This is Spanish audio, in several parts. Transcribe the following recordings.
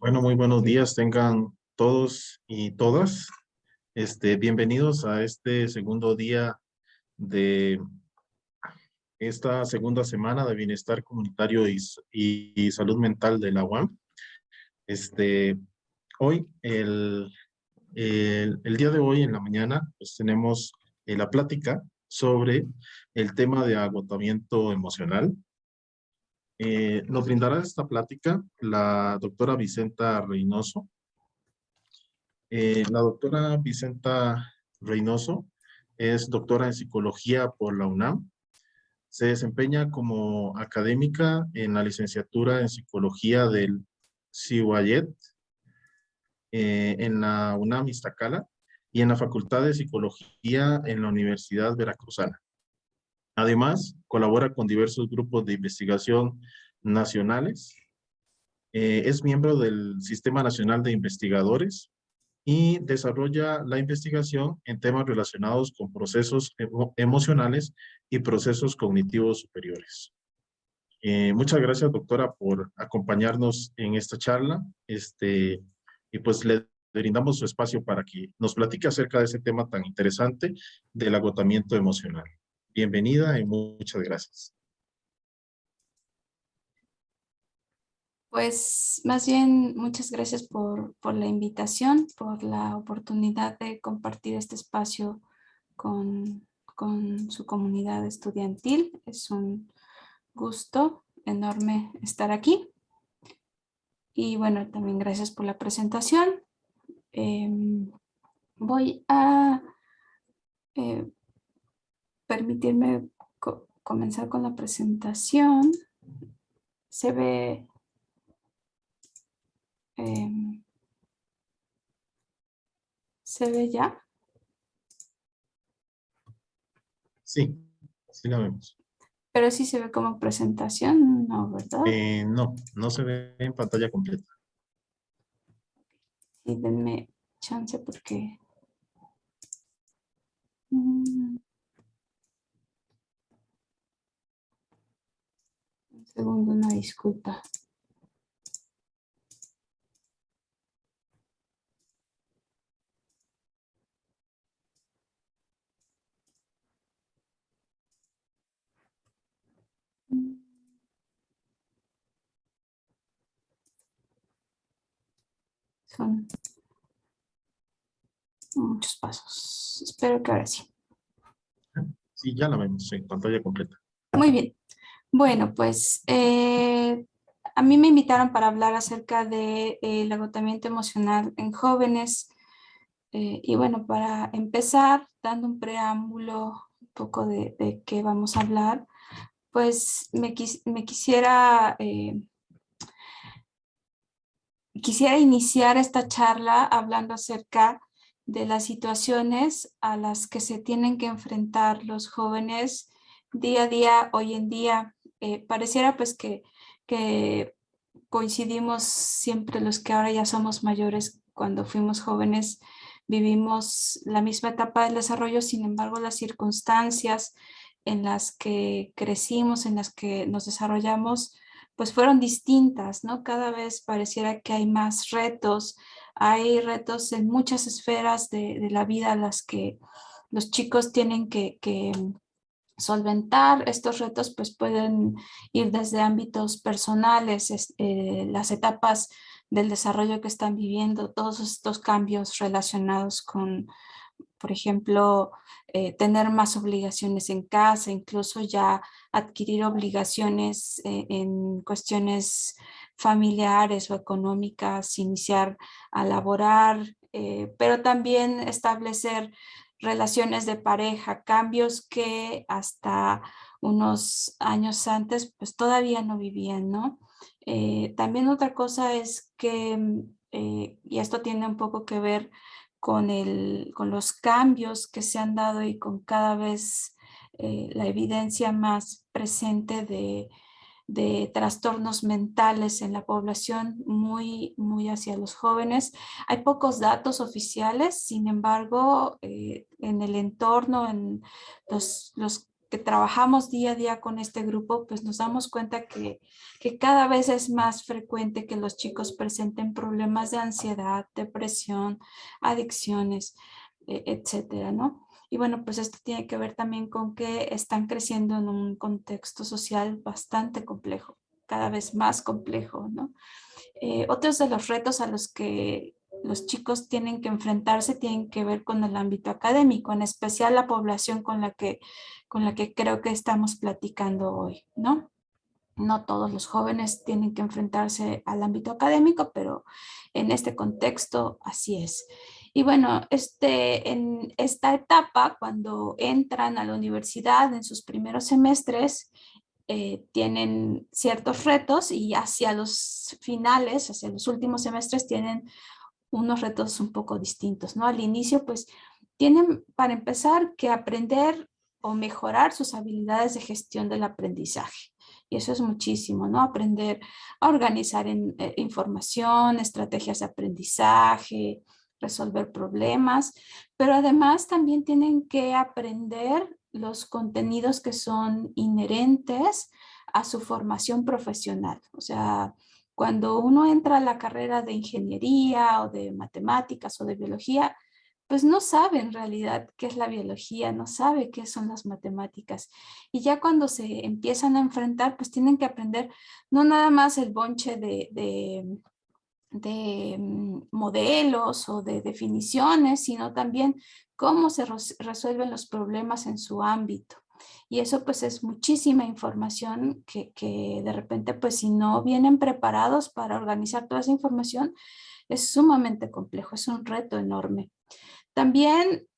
Bueno, muy buenos días tengan todos y todas. Bienvenidos a este segundo día de esta segunda semana de bienestar comunitario y salud mental de la UAM. Este, hoy, el día de hoy en la mañana, pues tenemos la plática sobre el tema de agotamiento emocional. Nos brindará esta plática la doctora Vicenta Reynoso. La doctora Vicenta Reynoso es doctora en psicología por la UNAM. Se desempeña como académica en la licenciatura en psicología del CIUAYET, en la UNAM Iztacala y en la Facultad de Psicología en la Universidad Veracruzana. Además, colabora con diversos grupos de investigación nacionales. Es miembro del Sistema Nacional de Investigadores y desarrolla la investigación en temas relacionados con procesos emocionales y procesos cognitivos superiores. Muchas gracias, doctora, por acompañarnos en esta charla. Y pues le brindamos su espacio para que nos platique acerca de ese tema tan interesante del agotamiento emocional. Bienvenida y muchas gracias. Pues más bien muchas gracias por la invitación, por la oportunidad de compartir este espacio con su comunidad estudiantil. Es un gusto enorme estar aquí. Y bueno, también gracias por la presentación. Voy a eh, permitirme comenzar con la presentación. Se ve... ¿se ve ya? Sí, sí la vemos. Pero sí se ve como presentación, ¿no, verdad? No, no se ve en pantalla completa. Sí, denme chance porque... un segundo, una disculpa. Son muchos pasos. Espero que ahora sí. Sí, ya la vemos en pantalla completa. Muy bien. Bueno, pues a mí me invitaron para hablar acerca del agotamiento emocional en jóvenes. Y bueno, para empezar, dando un preámbulo un poco de qué vamos a hablar, pues me quisiera iniciar esta charla hablando acerca de las situaciones a las que se tienen que enfrentar los jóvenes día a día, hoy en día. Pareciera pues que coincidimos siempre los que ahora ya somos mayores. Cuando fuimos jóvenes vivimos la misma etapa del desarrollo, sin embargo las circunstancias en las que crecimos, en las que nos desarrollamos, pues fueron distintas, ¿no? Cada vez pareciera que hay retos en muchas esferas de la vida a las que los chicos tienen que solventar. Estos retos pues pueden ir desde ámbitos personales, las etapas del desarrollo que están viviendo, todos estos cambios relacionados con, por ejemplo, tener más obligaciones en casa, incluso ya adquirir obligaciones en cuestiones familiares o económicas, iniciar a laborar, pero también establecer relaciones de pareja, cambios que hasta unos años antes pues todavía no vivían, ¿no? También otra cosa es que, y esto tiene un poco que ver con los cambios que se han dado y con cada vez la evidencia más presente de trastornos mentales en la población, muy hacia los jóvenes. Hay pocos datos oficiales, sin embargo, en el entorno, en los que trabajamos día a día con este grupo, pues nos damos cuenta que cada vez es más frecuente que los chicos presenten problemas de ansiedad, depresión, adicciones, etcétera, ¿no? Y bueno, pues esto tiene que ver también con que están creciendo en un contexto social bastante complejo, cada vez más complejo, ¿no? Otros de los retos a los que los chicos tienen que enfrentarse tienen que ver con el ámbito académico, en especial la población con la que creo que estamos platicando hoy, ¿no? No todos los jóvenes tienen que enfrentarse al ámbito académico, pero en este contexto así es. Y bueno, en esta etapa, cuando entran a la universidad en sus primeros semestres, tienen ciertos retos y hacia los finales, hacia los últimos semestres, tienen unos retos un poco distintos, ¿no? Al inicio, pues, tienen para empezar que aprender o mejorar sus habilidades de gestión del aprendizaje. Y eso es muchísimo, ¿no? Aprender a organizar información, estrategias de aprendizaje, resolver problemas, pero además también tienen que aprender los contenidos que son inherentes a su formación profesional. O sea, cuando uno entra a la carrera de ingeniería o de matemáticas o de biología, pues no sabe en realidad qué es la biología, no sabe qué son las matemáticas. Y ya cuando se empiezan a enfrentar, pues tienen que aprender no nada más el bonche de modelos o de definiciones, sino también cómo se resuelven los problemas en su ámbito. Y eso pues es muchísima información que de repente pues si no vienen preparados para organizar toda esa información, es sumamente complejo, es un reto enorme. También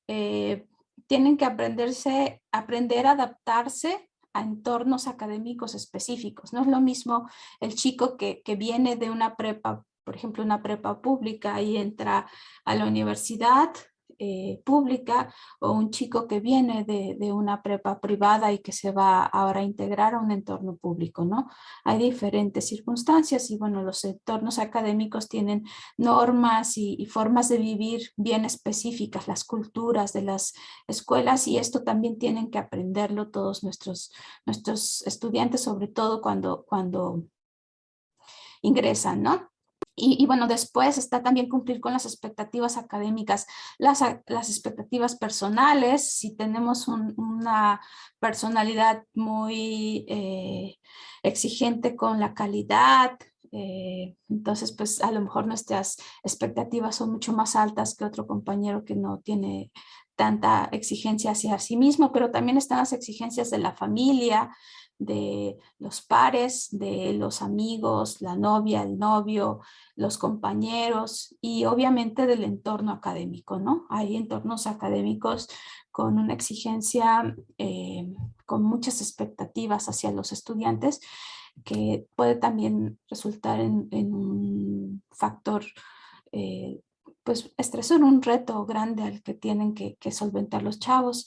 tienen que aprender a adaptarse a entornos académicos específicos. No es lo mismo el chico que viene de una prepa, por ejemplo, una prepa pública y entra a la universidad pública, o un chico que viene de una prepa privada y que se va ahora a integrar a un entorno público, ¿no? Hay diferentes circunstancias y bueno, los entornos académicos tienen normas y formas de vivir bien específicas, las culturas de las escuelas, y esto también tienen que aprenderlo todos nuestros estudiantes, sobre todo cuando ingresan, ¿no? Y bueno, después está también cumplir con las expectativas académicas, las expectativas personales. Si tenemos una personalidad muy exigente con la calidad, entonces pues a lo mejor nuestras expectativas son mucho más altas que otro compañero que no tiene tanta exigencia hacia sí mismo, pero también están las exigencias de la familia, de los pares, de los amigos, la novia, el novio, los compañeros y obviamente del entorno académico, ¿no? Hay entornos académicos con una exigencia, con muchas expectativas hacia los estudiantes, que puede también resultar en un factor, pues estresor, un reto grande al que tienen que solventar los chavos.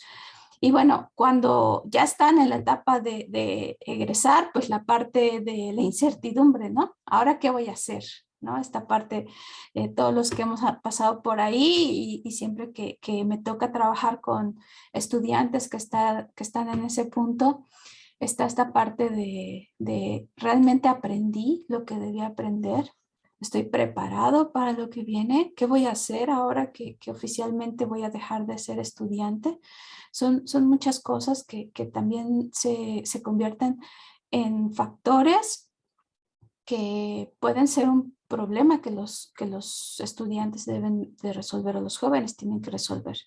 Y bueno, cuando ya están en la etapa de egresar, pues la parte de la incertidumbre, ¿no? ¿Ahora qué voy a hacer? ¿No? Esta parte, todos los que hemos pasado por ahí y siempre que me toca trabajar con estudiantes que están en ese punto, está esta parte de realmente aprendí lo que debía aprender, estoy preparado para lo que viene, qué voy a hacer ahora que oficialmente voy a dejar de ser estudiante. Son muchas cosas que también se convierten en factores que pueden ser un problema que los estudiantes deben de resolver o los jóvenes tienen que resolver.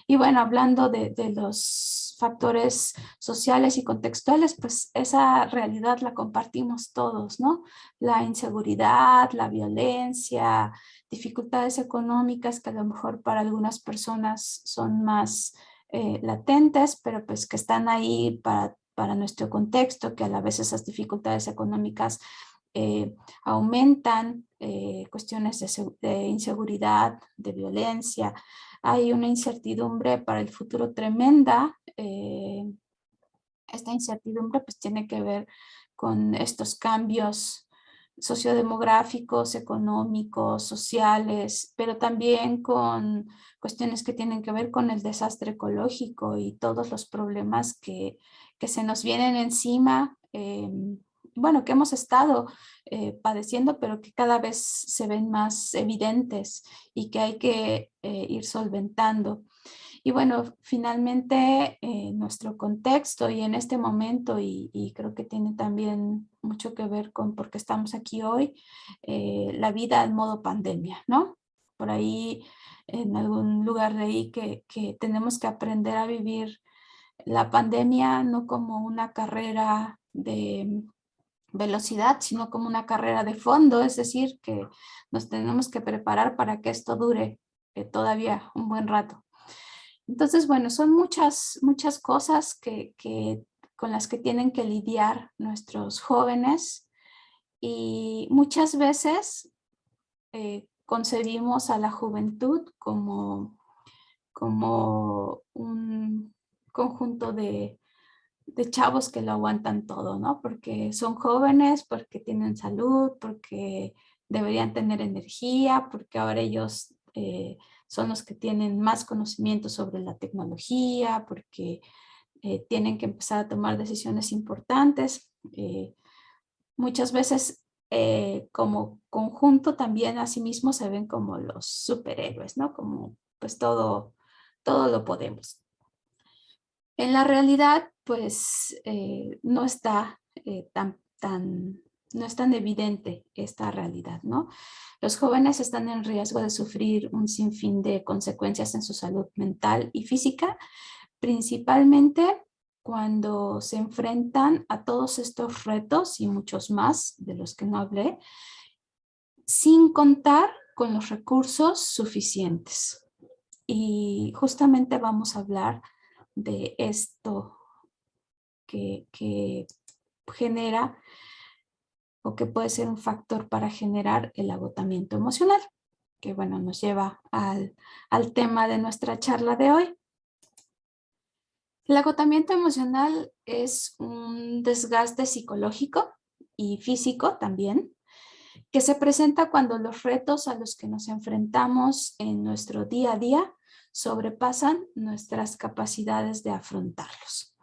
Y bueno, hablando de los factores sociales y contextuales, pues esa realidad la compartimos todos, ¿no? La inseguridad, la violencia, dificultades económicas que a lo mejor para algunas personas son más latentes, pero pues que están ahí para nuestro contexto, que a la vez esas dificultades económicas aumentan cuestiones de inseguridad, de violencia. Hay una incertidumbre para el futuro tremenda. Esta incertidumbre pues tiene que ver con estos cambios sociodemográficos, económicos, sociales, pero también con cuestiones que tienen que ver con el desastre ecológico y todos los problemas que se nos vienen encima, bueno, que hemos estado padeciendo, pero que cada vez se ven más evidentes y que hay que ir solventando. Y bueno, finalmente nuestro contexto y en este momento, y creo que tiene también mucho que ver con por qué estamos aquí hoy, la vida en modo pandemia, ¿no? Por ahí, en algún lugar leí que tenemos que aprender a vivir la pandemia no como una carrera de velocidad, sino como una carrera de fondo, es decir, que nos tenemos que preparar para que esto dure todavía un buen rato. Entonces, bueno, son muchas cosas con las que tienen que lidiar nuestros jóvenes y muchas veces concebimos a la juventud como un conjunto de chavos que lo aguantan todo, ¿no? Porque son jóvenes, porque tienen salud, porque deberían tener energía, porque ahora ellos son los que tienen más conocimiento sobre la tecnología, porque tienen que empezar a tomar decisiones importantes. Muchas veces como conjunto también asimismo se ven como los superhéroes, ¿no? Como pues todo lo podemos. En la realidad, pues no está no es tan evidente esta realidad, ¿no? Los jóvenes están en riesgo de sufrir un sinfín de consecuencias en su salud mental y física, principalmente cuando se enfrentan a todos estos retos y muchos más de los que no hablé, sin contar con los recursos suficientes. Y justamente vamos a hablar de esto que genera o que puede ser un factor para generar el agotamiento emocional, que bueno, nos lleva al tema de nuestra charla de hoy. El agotamiento emocional es un desgaste psicológico y físico también, que se presenta cuando los retos a los que nos enfrentamos en nuestro día a día sobrepasan nuestras capacidades de afrontarlos.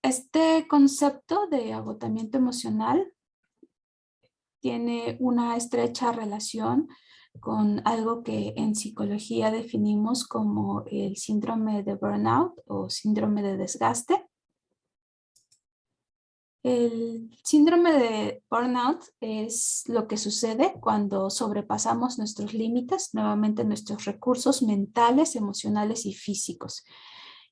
Este concepto de agotamiento emocional tiene una estrecha relación con algo que en psicología definimos como el síndrome de burnout o síndrome de desgaste. El síndrome de burnout es lo que sucede cuando sobrepasamos nuestros límites, nuevamente nuestros recursos mentales, emocionales y físicos.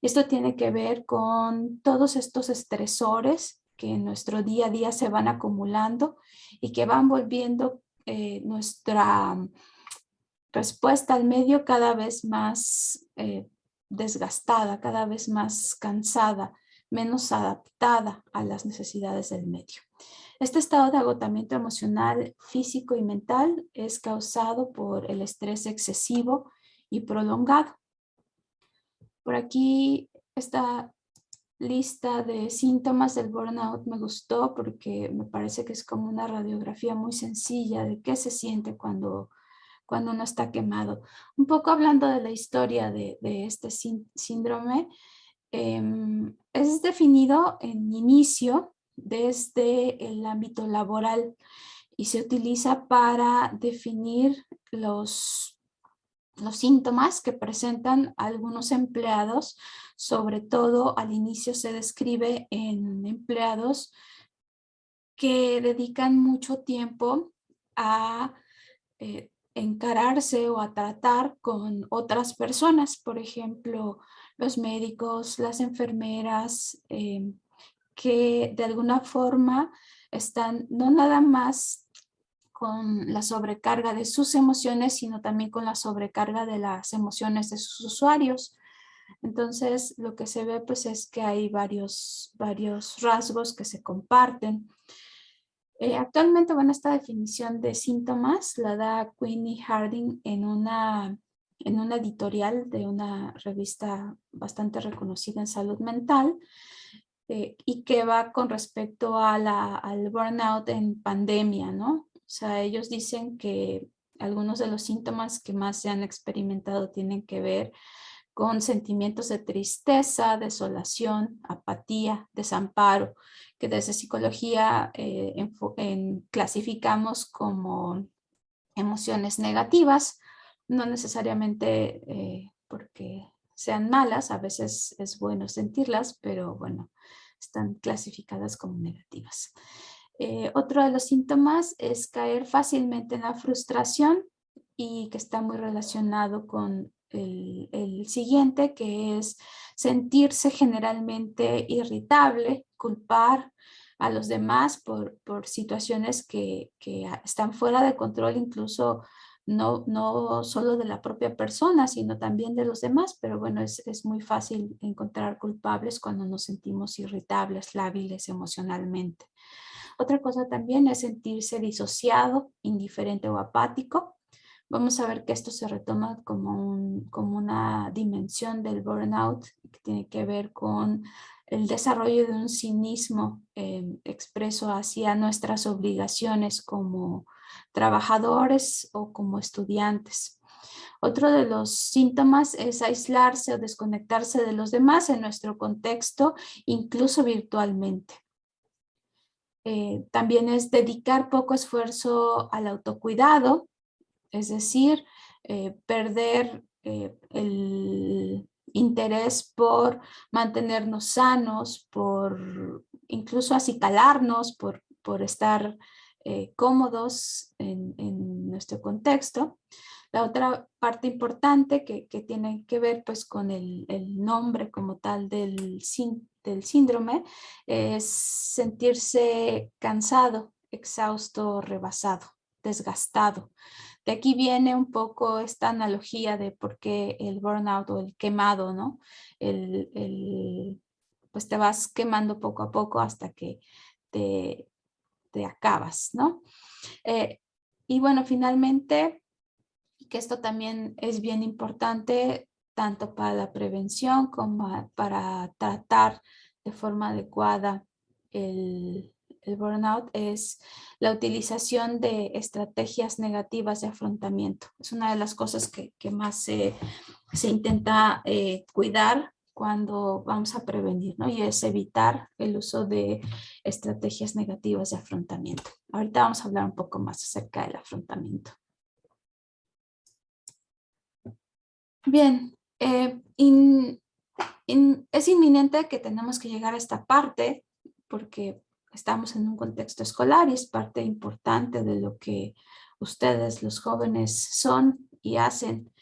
Esto tiene que ver con todos estos estresores que en nuestro día a día se van acumulando y que van volviendo nuestra respuesta al medio cada vez más desgastada, cada vez más cansada, menos adaptada a las necesidades del medio. Este estado de agotamiento emocional, físico y mental es causado por el estrés excesivo y prolongado. Por aquí esta lista de síntomas del burnout me gustó porque me parece que es como una radiografía muy sencilla de qué se siente cuando uno está quemado. Un poco hablando de la historia de este síndrome, es definido en inicio desde el ámbito laboral y se utiliza para definir los síntomas que presentan algunos empleados, sobre todo al inicio se describe en empleados que dedican mucho tiempo a encararse o a tratar con otras personas, por ejemplo, los médicos, las enfermeras, que de alguna forma están no nada más con la sobrecarga de sus emociones, sino también con la sobrecarga de las emociones de sus usuarios. Entonces, lo que se ve pues es que hay varios rasgos que se comparten. Actualmente, bueno, esta definición de síntomas la da Queenie Harding en una editorial de una revista bastante reconocida en salud mental y que va con respecto a al burnout en pandemia, ¿no? O sea, ellos dicen que algunos de los síntomas que más se han experimentado tienen que ver con sentimientos de tristeza, desolación, apatía, desamparo, que desde psicología clasificamos como emociones negativas, no necesariamente porque sean malas, a veces es bueno sentirlas, pero bueno, están clasificadas como negativas. Otro de los síntomas es caer fácilmente en la frustración y que está muy relacionado con el siguiente, que es sentirse generalmente irritable, culpar a los demás por situaciones que están fuera de control, incluso no solo de la propia persona, sino también de los demás, pero bueno, es muy fácil encontrar culpables cuando nos sentimos irritables, lábiles emocionalmente. Otra cosa también es sentirse disociado, indiferente o apático. Vamos a ver que esto se retoma como una dimensión del burnout que tiene que ver con el desarrollo de un cinismo expreso hacia nuestras obligaciones como trabajadores o como estudiantes. Otro de los síntomas es aislarse o desconectarse de los demás en nuestro contexto, incluso virtualmente. También es dedicar poco esfuerzo al autocuidado, es decir, perder el interés por mantenernos sanos, por incluso acicalarnos, por estar cómodos en nuestro contexto. La otra parte importante que tiene que ver pues con el nombre como tal del síndrome es sentirse cansado, exhausto, rebasado, desgastado. De aquí viene un poco esta analogía de por qué el burnout o el quemado, ¿no? Pues te vas quemando poco a poco hasta que te acabas, ¿no? Y bueno, finalmente, que esto también es bien importante tanto para la prevención como para tratar de forma adecuada el burnout, es la utilización de estrategias negativas de afrontamiento. Es una de las cosas que más se intenta cuidar cuando vamos a prevenir, ¿no? Y es evitar el uso de estrategias negativas de afrontamiento. Ahorita vamos a hablar un poco más acerca del afrontamiento. Bien, es inminente que tenemos que llegar a esta parte porque estamos en un contexto escolar y es parte importante de lo que ustedes, los jóvenes, son y hacen.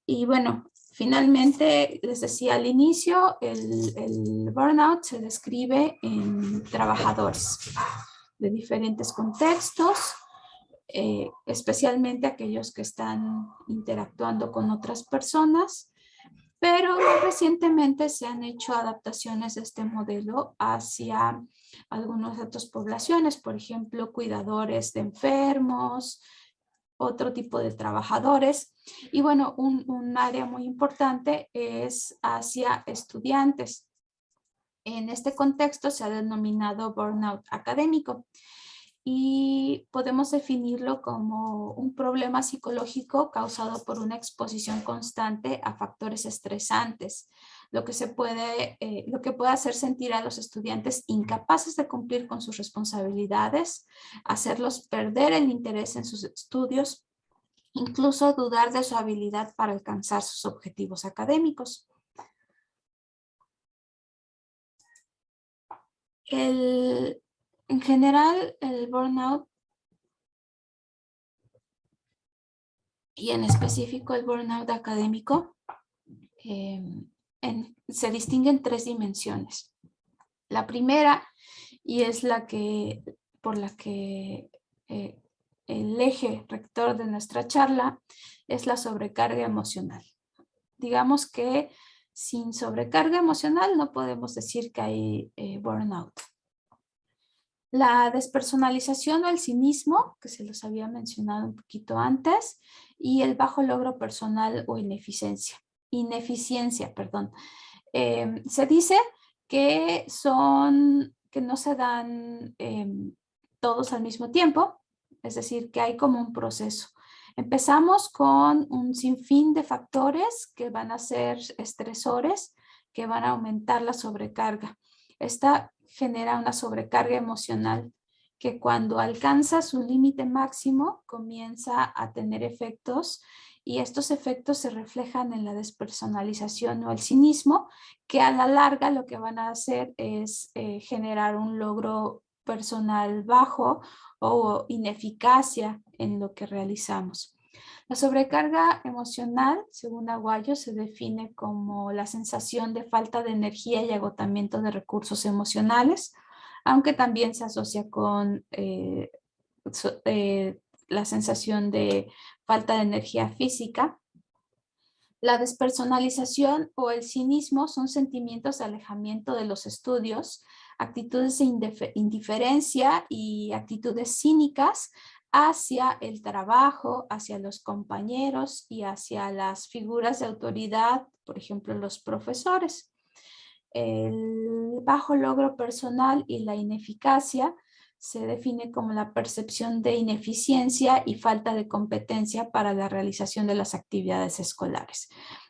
Y bueno, finalmente, les decía al inicio, el burnout se describe en trabajadores de diferentes contextos, especialmente aquellos que están interactuando con otras personas, pero recientemente se han hecho adaptaciones de este modelo hacia algunas otras poblaciones, por ejemplo, cuidadores de enfermos, otro tipo de trabajadores. Y bueno, un área muy importante es hacia estudiantes. En este contexto se ha denominado burnout académico y podemos definirlo como un problema psicológico causado por una exposición constante a factores estresantes, lo que puede hacer sentir a los estudiantes incapaces de cumplir con sus responsabilidades, hacerlos perder el interés en sus estudios, incluso dudar de su habilidad para alcanzar sus objetivos académicos. En general, el burnout y en específico el burnout académico se distingue en 3 dimensiones. La primera, y es por la que el eje rector de nuestra charla, es la sobrecarga emocional. Digamos que sin sobrecarga emocional no podemos decir que hay burnout. La despersonalización o el cinismo, que se los había mencionado un poquito antes, y el bajo logro personal o ineficiencia. Se dice que no se dan todos al mismo tiempo, es decir, que hay como un proceso. Empezamos con un sinfín de factores que van a ser estresores, que van a aumentar la sobrecarga. Esta genera una sobrecarga emocional que cuando alcanza su límite máximo comienza a tener efectos, y estos efectos se reflejan en la despersonalización o el cinismo, que a la larga lo que van a hacer es generar un logro personal bajo o ineficacia en lo que realizamos. La sobrecarga emocional, según Aguayo, se define como la sensación de falta de energía y agotamiento de recursos emocionales, aunque también se asocia con la sensación de falta de energía física. La despersonalización o el cinismo son sentimientos de alejamiento de los estudios, actitudes de indiferencia y actitudes cínicas hacia el trabajo, hacia los compañeros y hacia las figuras de autoridad, por ejemplo, los profesores. El bajo logro personal y la ineficacia se define como la percepción de ineficiencia y falta de competencia para la realización de las actividades escolares.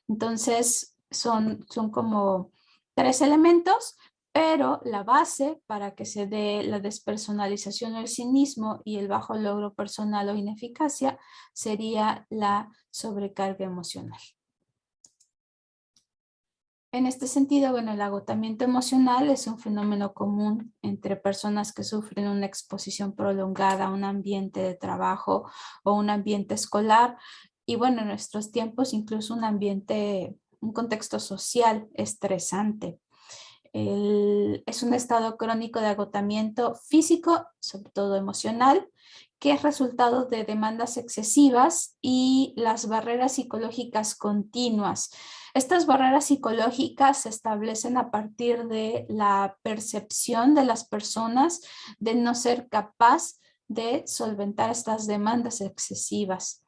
Entonces, son como 3 elementos, pero la base para que se dé la despersonalización o el cinismo y el bajo logro personal o ineficacia sería la sobrecarga emocional. En este sentido, bueno, el agotamiento emocional es un fenómeno común entre personas que sufren una exposición prolongada a un ambiente de trabajo o un ambiente escolar, y bueno, en nuestros tiempos incluso un contexto social estresante. Es un estado crónico de agotamiento físico, sobre todo emocional, que es resultado de demandas excesivas y las barreras psicológicas continuas. Estas barreras psicológicas se establecen a partir de la percepción de las personas de no ser capaz de solventar estas demandas excesivas.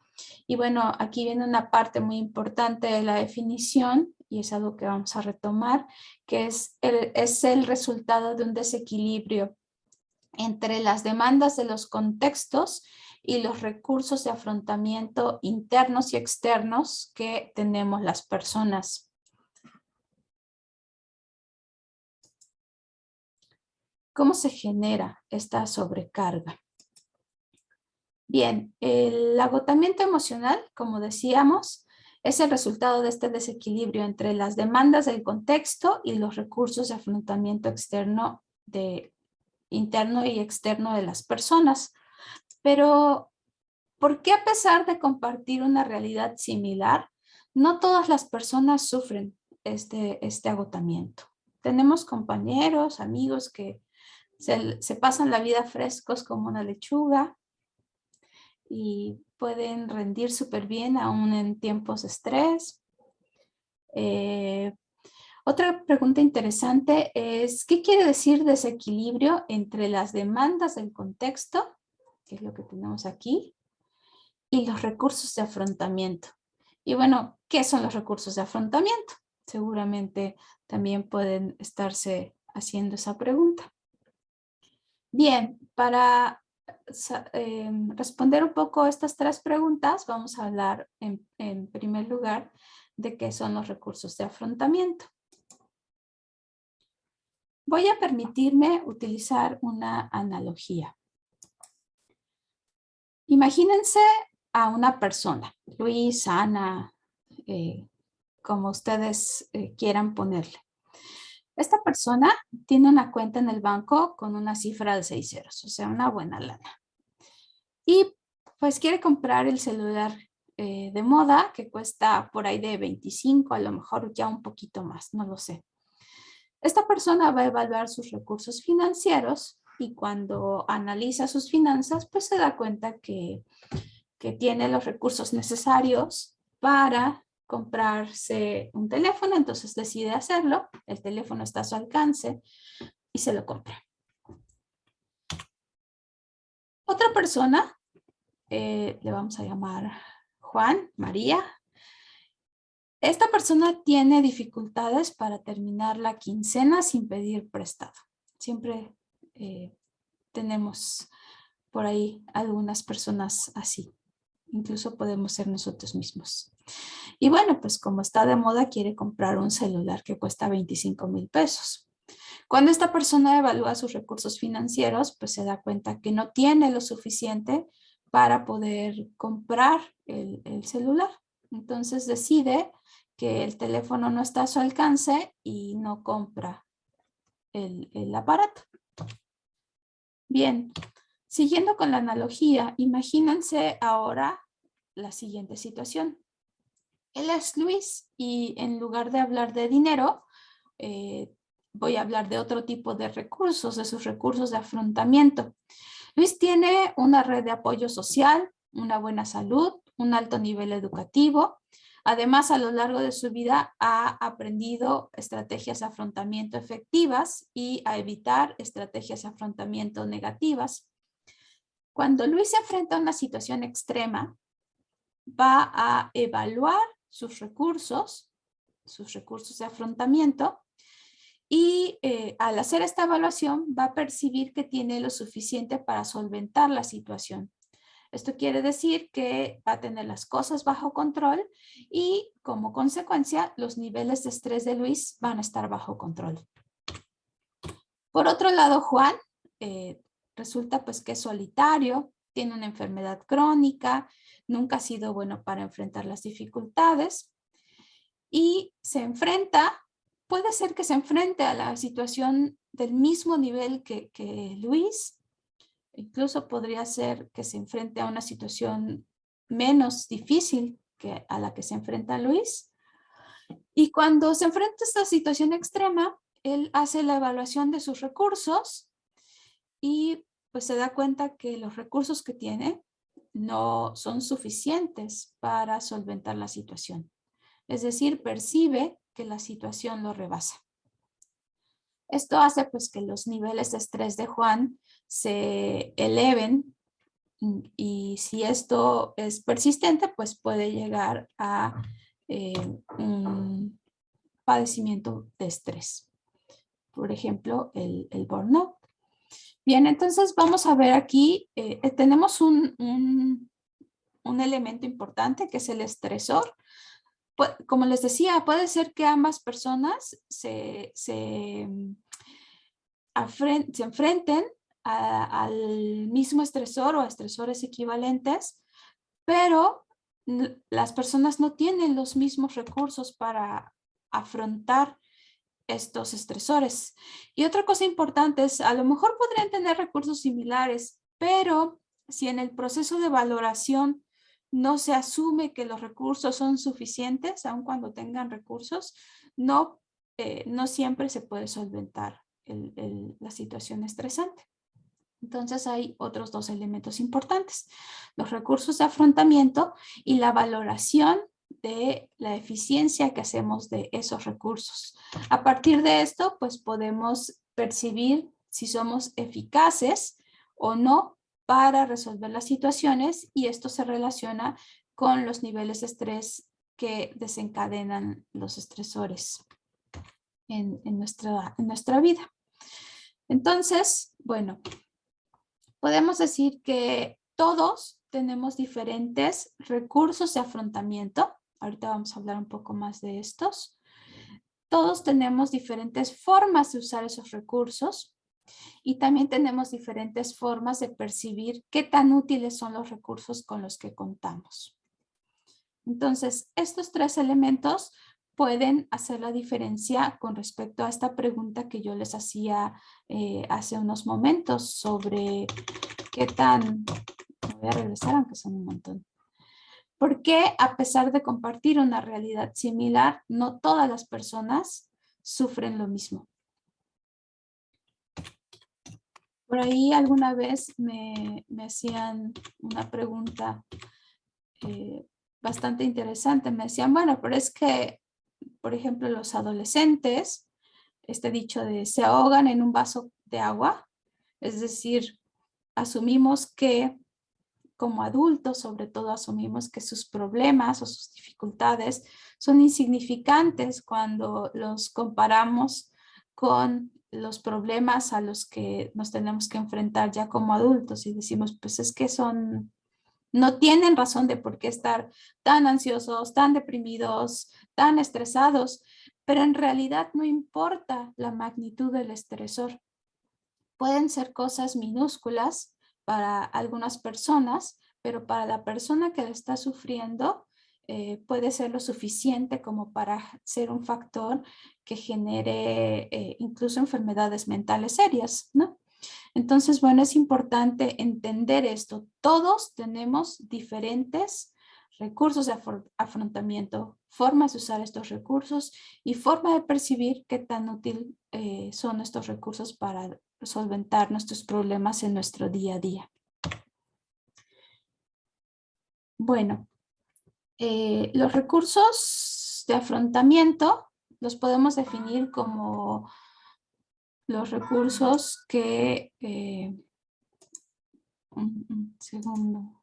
Y bueno, aquí viene una parte muy importante de la definición, y es algo que vamos a retomar, que es el resultado de un desequilibrio entre las demandas de los contextos y los recursos de afrontamiento internos y externos que tenemos las personas. ¿Cómo se genera esta sobrecarga? Bien, el agotamiento emocional, como decíamos, es el resultado de este desequilibrio entre las demandas del contexto y los recursos de afrontamiento interno y externo de las personas. Pero, ¿por qué a pesar de compartir una realidad similar, no todas las personas sufren este agotamiento? Tenemos compañeros, amigos que se pasan la vida frescos como una lechuga y pueden rendir súper bien aún en tiempos de estrés. Otra pregunta interesante es, ¿qué quiere decir desequilibrio entre las demandas del contexto, que es lo que tenemos aquí, y los recursos de afrontamiento? Y bueno, ¿qué son los recursos de afrontamiento? Seguramente también pueden estarse haciendo esa pregunta. Bien, para responder un poco a estas 3 preguntas, vamos a hablar en primer lugar de qué son los recursos de afrontamiento. Voy a permitirme utilizar una analogía. Imagínense a una persona, Luis, Ana, como ustedes quieran ponerle. Esta persona tiene una cuenta en el banco con una cifra de 6 ceros, o sea, una buena lana. Y pues quiere comprar el celular de moda que cuesta por ahí de 25, a lo mejor ya un poquito más, no lo sé. Esta persona va a evaluar sus recursos financieros y cuando analiza sus finanzas, pues se da cuenta que tiene los recursos necesarios para comprarse un teléfono, entonces decide hacerlo, el teléfono está a su alcance y se lo compra. Otra persona, le vamos a llamar Juan, María. Esta persona tiene dificultades para terminar la quincena sin pedir prestado. Siempre tenemos por ahí algunas personas así. incluso podemos ser nosotros mismos. Y bueno, pues como está de moda, quiere comprar un celular que cuesta 25,000 pesos. Cuando esta persona evalúa sus recursos financieros, pues se da cuenta que no tiene lo suficiente para poder comprar el celular. Entonces decide que el teléfono no está a su alcance y no compra el aparato. Bien, siguiendo con la analogía, imagínense ahora la siguiente situación. Él es Luis y en lugar de hablar de dinero, voy a hablar de otro tipo de recursos, de sus recursos de afrontamiento. Luis tiene una red de apoyo social, una buena salud, un alto nivel educativo. Además, a lo largo de su vida ha aprendido estrategias de afrontamiento efectivas y a evitar estrategias de afrontamiento negativas. Cuando Luis se enfrenta a una situación extrema, va a evaluar sus recursos de afrontamiento y al hacer esta evaluación va a percibir que tiene lo suficiente para solventar la situación. Esto quiere decir que va a tener las cosas bajo control y como consecuencia los niveles de estrés de Luis van a estar bajo control. Por otro lado, Juan resulta pues que es solitario, tiene una enfermedad crónica, nunca ha sido bueno para enfrentar las dificultades y puede ser que se enfrente a la situación del mismo nivel que Luis. Incluso podría ser que se enfrente a una situación menos difícil que a la que se enfrenta Luis. Y cuando se enfrenta a esta situación extrema, él hace la evaluación de sus recursos y pues se da cuenta que los recursos que tiene no son suficientes para solventar la situación. Es decir, percibe que la situación lo rebasa. Esto hace pues que los niveles de estrés de Juan se eleven y si esto es persistente, pues puede llegar a un padecimiento de estrés. Por ejemplo, el burnout. Bien, entonces vamos a ver aquí, tenemos un elemento importante que es el estresor. Como les decía, puede ser que ambas personas se enfrenten al mismo estresor o a estresores equivalentes, pero las personas no tienen los mismos recursos para afrontar estos estresores. Y otra cosa importante es, a lo mejor podrían tener recursos similares, pero si en el proceso de valoración no se asume que los recursos son suficientes, aun cuando tengan recursos, no siempre se puede solventar la situación estresante. Entonces hay otros dos elementos importantes, los recursos de afrontamiento y la valoración de la eficiencia que hacemos de esos recursos. A partir de esto, pues podemos percibir si somos eficaces o no para resolver las situaciones y esto se relaciona con los niveles de estrés que desencadenan los estresores en nuestra vida. Entonces, bueno, podemos decir que todos tenemos diferentes recursos de afrontamiento. Ahorita vamos a hablar un poco más de estos. Todos tenemos diferentes formas de usar esos recursos y también tenemos diferentes formas de percibir qué tan útiles son los recursos con los que contamos. Entonces, estos tres elementos pueden hacer la diferencia con respecto a esta pregunta que yo les hacía hace unos momentos sobre qué tan... Voy a regresar aunque son un montón. ¿Por qué a pesar de compartir una realidad similar, no todas las personas sufren lo mismo? Por ahí alguna vez me hacían una pregunta bastante interesante. Me decían, bueno, pero es que, por ejemplo, los adolescentes, este dicho de se ahogan en un vaso de agua, es decir, asumimos que como adultos, sobre todo, asumimos que sus problemas o sus dificultades son insignificantes cuando los comparamos con los problemas a los que nos tenemos que enfrentar ya como adultos y decimos, pues es que son No tienen razón de por qué estar tan ansiosos, tan deprimidos, tan estresados, pero en realidad no importa la magnitud del estresor. Pueden ser cosas minúsculas para algunas personas, pero para la persona que lo está sufriendo, puede ser lo suficiente como para ser un factor que genere incluso enfermedades mentales serias, ¿no? Entonces, bueno, es importante entender esto. Todos tenemos diferentes recursos de afrontamiento, formas de usar estos recursos y forma de percibir qué tan útil son estos recursos para solventar nuestros problemas en nuestro día a día. Bueno, los recursos de afrontamiento los podemos definir como los recursos que... un segundo.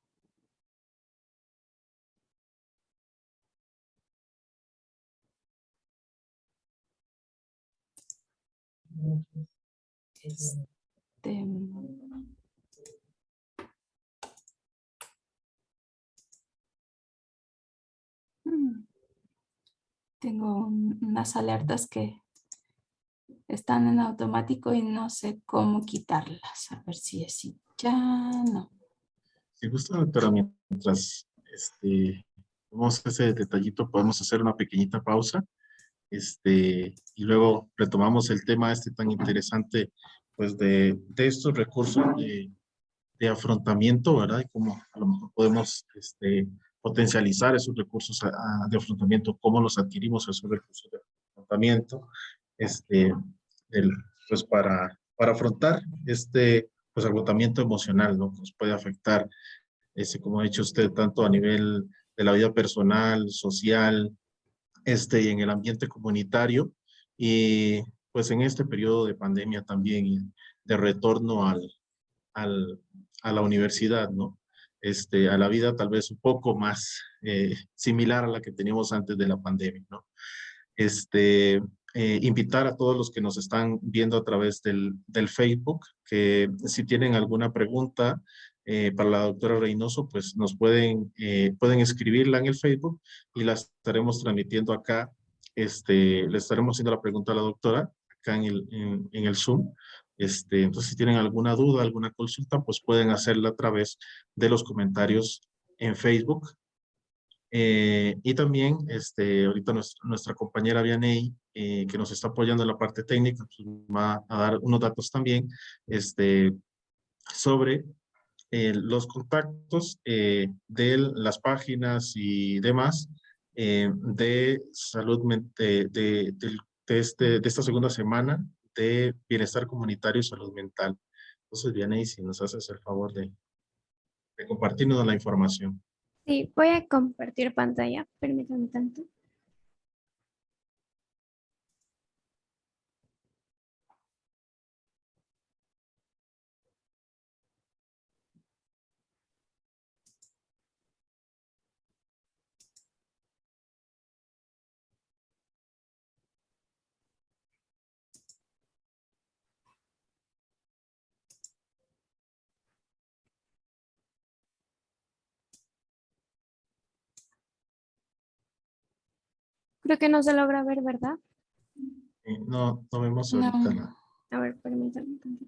Tengo unas alertas que están en automático y no sé cómo quitarlas. A ver si es ya no. Si gusta, doctora, mientras vemos ese detallito, podemos hacer una pequeñita pausa y luego retomamos el tema tan interesante, pues, de estos recursos de afrontamiento, ¿verdad? Y cómo a lo mejor podemos potencializar esos recursos de afrontamiento, cómo los adquirimos esos recursos de afrontamiento, el, pues para afrontar pues agotamiento emocional, ¿no? Que nos puede afectar, como ha dicho usted, tanto a nivel de la vida personal, social, y en el ambiente comunitario, y pues en este periodo de pandemia también, y de retorno a la universidad, ¿no? A la vida tal vez un poco más similar a la que teníamos antes de la pandemia, ¿no? Invitar a todos los que nos están viendo a través del Facebook, que si tienen alguna pregunta para la doctora Reynoso, pues nos pueden escribirla en el Facebook y la estaremos transmitiendo acá. Le estaremos haciendo la pregunta a la doctora acá en el Zoom. Entonces, si tienen alguna duda, alguna consulta, pues pueden hacerla a través de los comentarios en Facebook. Y también, ahorita nuestra compañera Vianey, que nos está apoyando en la parte técnica, pues va a dar unos datos también, sobre los contactos de las páginas y demás de salud, de esta segunda semana de bienestar comunitario y salud mental. Entonces, Vianey, si nos haces el favor de compartirnos la información. Sí, voy a compartir pantalla. Permítanme tanto. Creo que no se logra ver, ¿verdad? No vemos ahorita nada. A ver, permítanme tanto.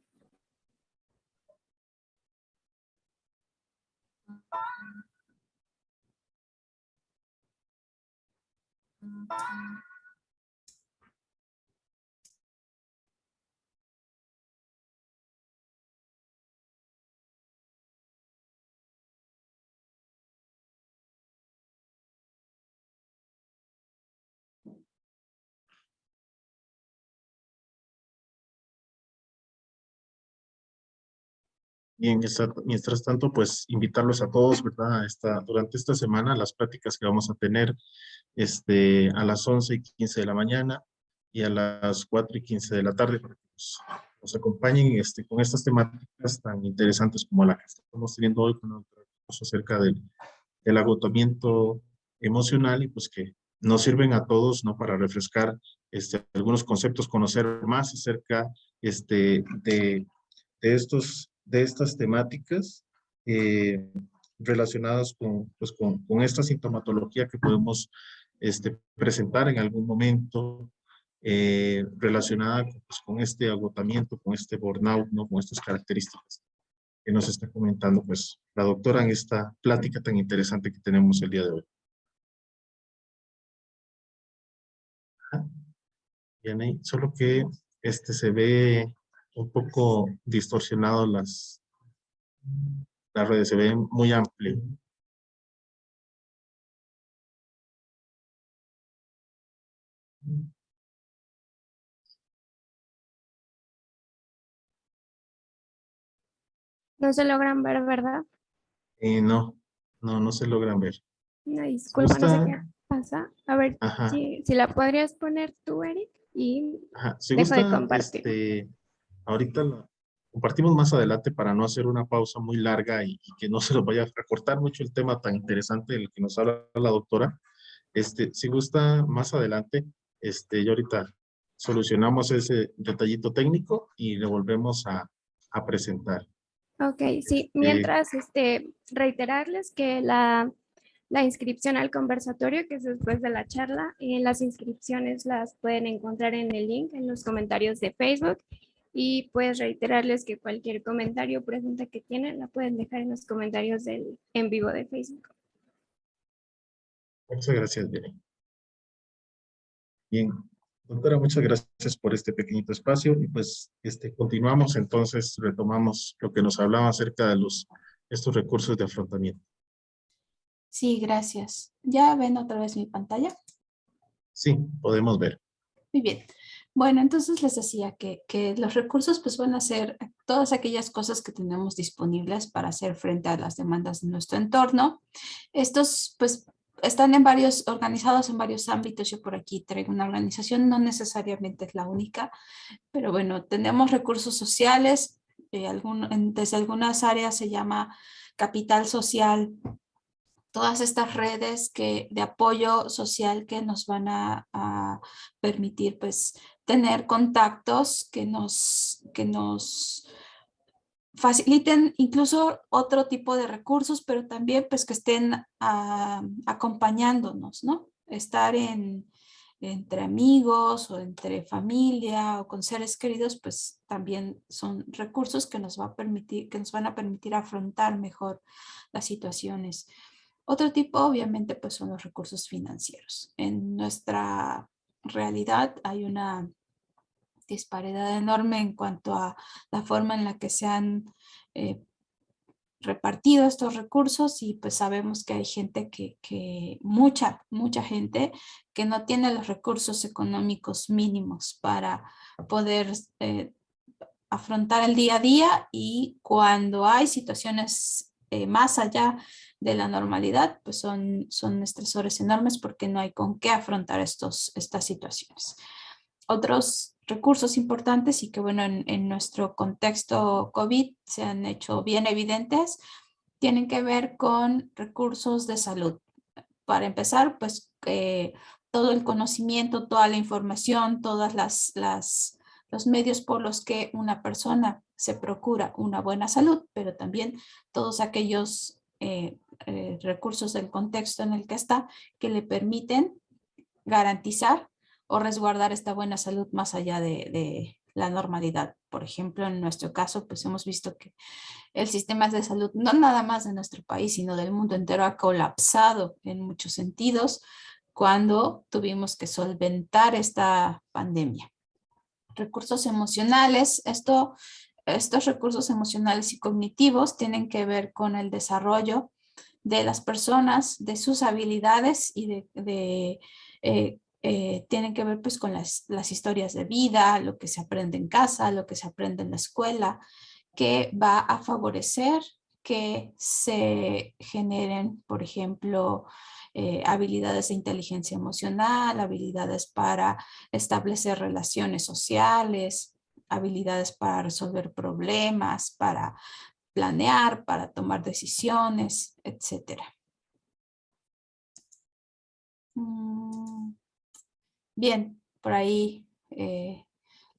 Y mientras tanto, pues invitarlos a todos, ¿verdad? Durante esta semana, las pláticas que vamos a tener a las 11:15 de la mañana y a las 4:15 de la tarde, para que nos acompañen con estas temáticas tan interesantes como la que estamos teniendo hoy, con otro curso acerca del agotamiento emocional, y pues que nos sirven a todos, ¿no? Para refrescar algunos conceptos, conocer más acerca de estas temáticas, relacionadas con esta sintomatología que podemos presentar en algún momento, relacionada con este agotamiento, con este burnout, ¿no? Con estas características que nos está comentando pues la doctora en esta plática tan interesante que tenemos el día de hoy. Bien, ahí, solo que se ve un poco distorsionado las redes, se ve muy amplio. No se logran ver, ¿verdad? No se logran ver. No, ¿Me disculpa, no sé gusta? qué pasa. A ver, Ajá, si la podrías poner tú, Eric, y ajá. Si dejo de gusta, compartir. ahorita la compartimos más adelante para no hacer una pausa muy larga y que no se nos vaya a cortar mucho el tema tan interesante del que nos habla la doctora. Si gusta más adelante, yo ahorita solucionamos ese detallito técnico y le volvemos a presentar. Ok, sí, Eh, mientras reiterarles que la inscripción al conversatorio, que es después de la charla, las inscripciones las pueden encontrar en el link en los comentarios de Facebook, y pues reiterarles que cualquier comentario o pregunta que tienen la pueden dejar en los comentarios del en vivo de Facebook. Muchas gracias, Jenny. Bien, doctora, muchas gracias por este pequeñito espacio y pues continuamos entonces, retomamos lo que nos hablaba acerca de estos recursos de afrontamiento. Sí, gracias. ¿Ya ven otra vez mi pantalla? Sí, podemos ver. Muy bien. Bueno, entonces les decía que los recursos pues van a ser todas aquellas cosas que tenemos disponibles para hacer frente a las demandas de nuestro entorno. Estos pues están organizados en varios ámbitos. Yo por aquí traigo una organización, no necesariamente es la única, pero bueno, tenemos recursos sociales, desde algunas áreas se llama capital social, todas estas redes de apoyo social que nos van a permitir pues tener contactos que nos faciliten incluso otro tipo de recursos, pero también pues que estén acompañándonos, ¿no? Estar entre amigos o entre familia o con seres queridos, pues también son recursos que nos van a permitir afrontar mejor las situaciones. Otro tipo, obviamente, pues son los recursos financieros. En nuestra realidad hay una disparidad enorme en cuanto a la forma en la que se han eh, repartido estos recursos, y pues sabemos que hay gente mucha gente que no tiene los recursos económicos mínimos para poder afrontar el día a día, y cuando hay situaciones más allá de la normalidad, pues son estresores enormes porque no hay con qué afrontar estas situaciones. Otros recursos importantes y que bueno, en nuestro contexto COVID se han hecho bien evidentes, tienen que ver con recursos de salud. Para empezar, pues todo el conocimiento, toda la información, los medios por los que una persona se procura una buena salud, pero también todos aquellos recursos del contexto en el que está que le permiten garantizar o resguardar esta buena salud más allá de la normalidad. Por ejemplo, en nuestro caso, pues hemos visto que el sistema de salud, no nada más de nuestro país, sino del mundo entero, ha colapsado en muchos sentidos cuando tuvimos que solventar esta pandemia. Recursos emocionales, estos recursos emocionales y cognitivos tienen que ver con el desarrollo de las personas, de sus habilidades y tienen que ver pues con las historias de vida, lo que se aprende en casa, lo que se aprende en la escuela, que va a favorecer que se generen, por ejemplo, habilidades de inteligencia emocional, habilidades para establecer relaciones sociales, habilidades para resolver problemas, para planear, para tomar decisiones, etc. Bien, por ahí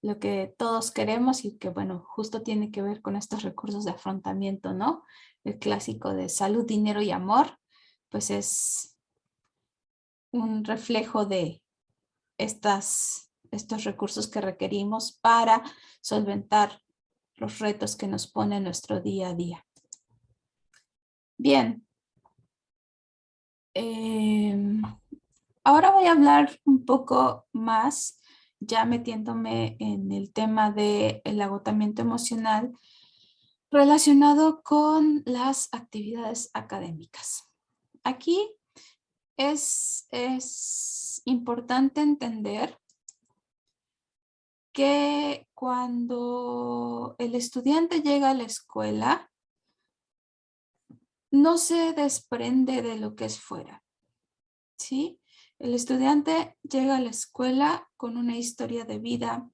lo que todos queremos y que, bueno, justo tiene que ver con estos recursos de afrontamiento, ¿no? El clásico de salud, dinero y amor, pues es un reflejo de estos recursos que requerimos para solventar los retos que nos pone nuestro día a día. Bien. Ahora voy a hablar un poco más, ya metiéndome en el tema del agotamiento emocional relacionado con las actividades académicas. Aquí es importante entender que cuando el estudiante llega a la escuela, no se desprende de lo que es fuera, ¿sí? El estudiante llega a la escuela con una historia de vida,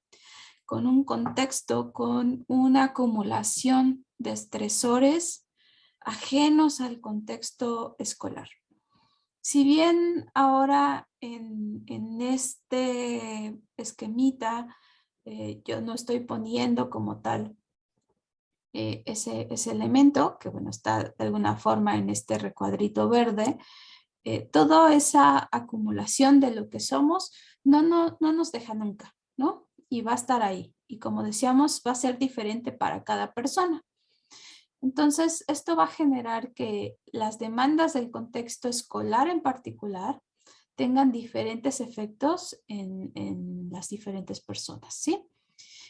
con un contexto, con una acumulación de estresores ajenos al contexto escolar. Si bien ahora en este esquemita yo no estoy poniendo como tal ese elemento, que bueno, está de alguna forma en este recuadrito verde, toda esa acumulación de lo que somos no nos deja nunca, ¿no? Y va a estar ahí. Y como decíamos, va a ser diferente para cada persona. Entonces, esto va a generar que las demandas del contexto escolar en particular tengan diferentes efectos en las diferentes personas, ¿sí?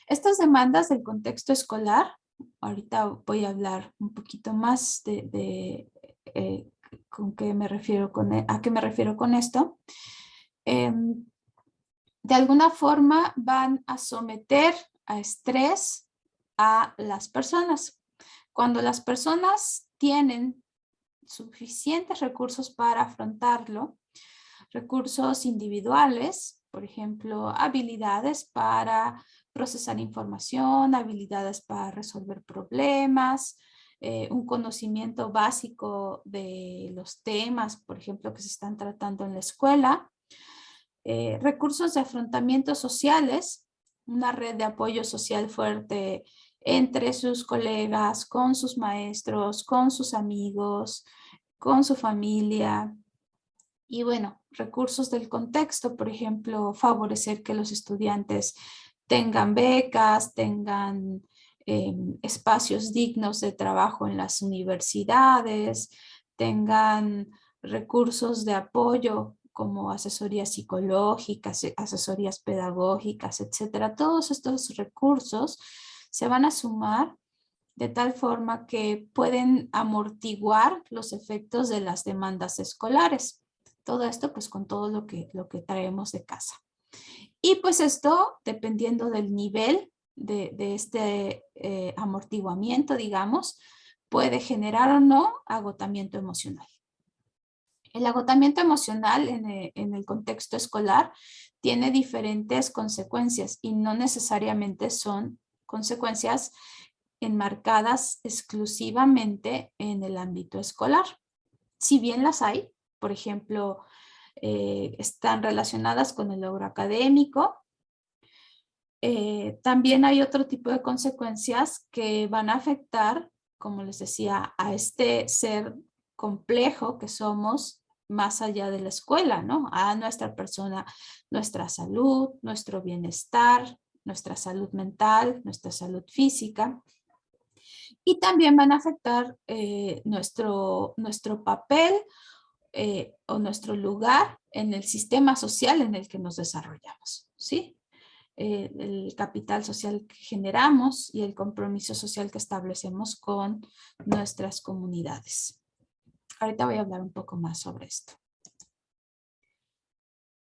Estas demandas del contexto escolar, ahorita voy a hablar un poquito más de ¿con qué me refiero a qué me refiero con esto? De alguna forma van a someter a estrés a las personas. Cuando las personas tienen suficientes recursos para afrontarlo, recursos individuales, por ejemplo, habilidades para procesar información, habilidades para resolver problemas, un conocimiento básico de los temas, por ejemplo, que se están tratando en la escuela, recursos de afrontamiento sociales, una red de apoyo social fuerte entre sus colegas, con sus maestros, con sus amigos, con su familia. Y bueno, recursos del contexto, por ejemplo, favorecer que los estudiantes tengan becas, tengan espacios dignos de trabajo en las universidades, tengan recursos de apoyo como asesorías psicológicas, asesorías pedagógicas, etcétera. Todos estos recursos se van a sumar de tal forma que pueden amortiguar los efectos de las demandas escolares. Todo esto pues con todo lo que traemos de casa. Y pues esto, dependiendo del nivel de este amortiguamiento, digamos, puede generar o no agotamiento emocional. El agotamiento emocional en el contexto escolar tiene diferentes consecuencias y no necesariamente son consecuencias enmarcadas exclusivamente en el ámbito escolar. Si bien las hay, por ejemplo, están relacionadas con el logro académico, también hay otro tipo de consecuencias que van a afectar, como les decía, a este ser complejo que somos más allá de la escuela, ¿no? A nuestra persona, nuestra salud, nuestro bienestar, nuestra salud mental, nuestra salud física. Y también van a afectar nuestro papel o nuestro lugar en el sistema social en el que nos desarrollamos, ¿sí? El capital social que generamos y el compromiso social que establecemos con nuestras comunidades. Ahorita voy a hablar un poco más sobre esto.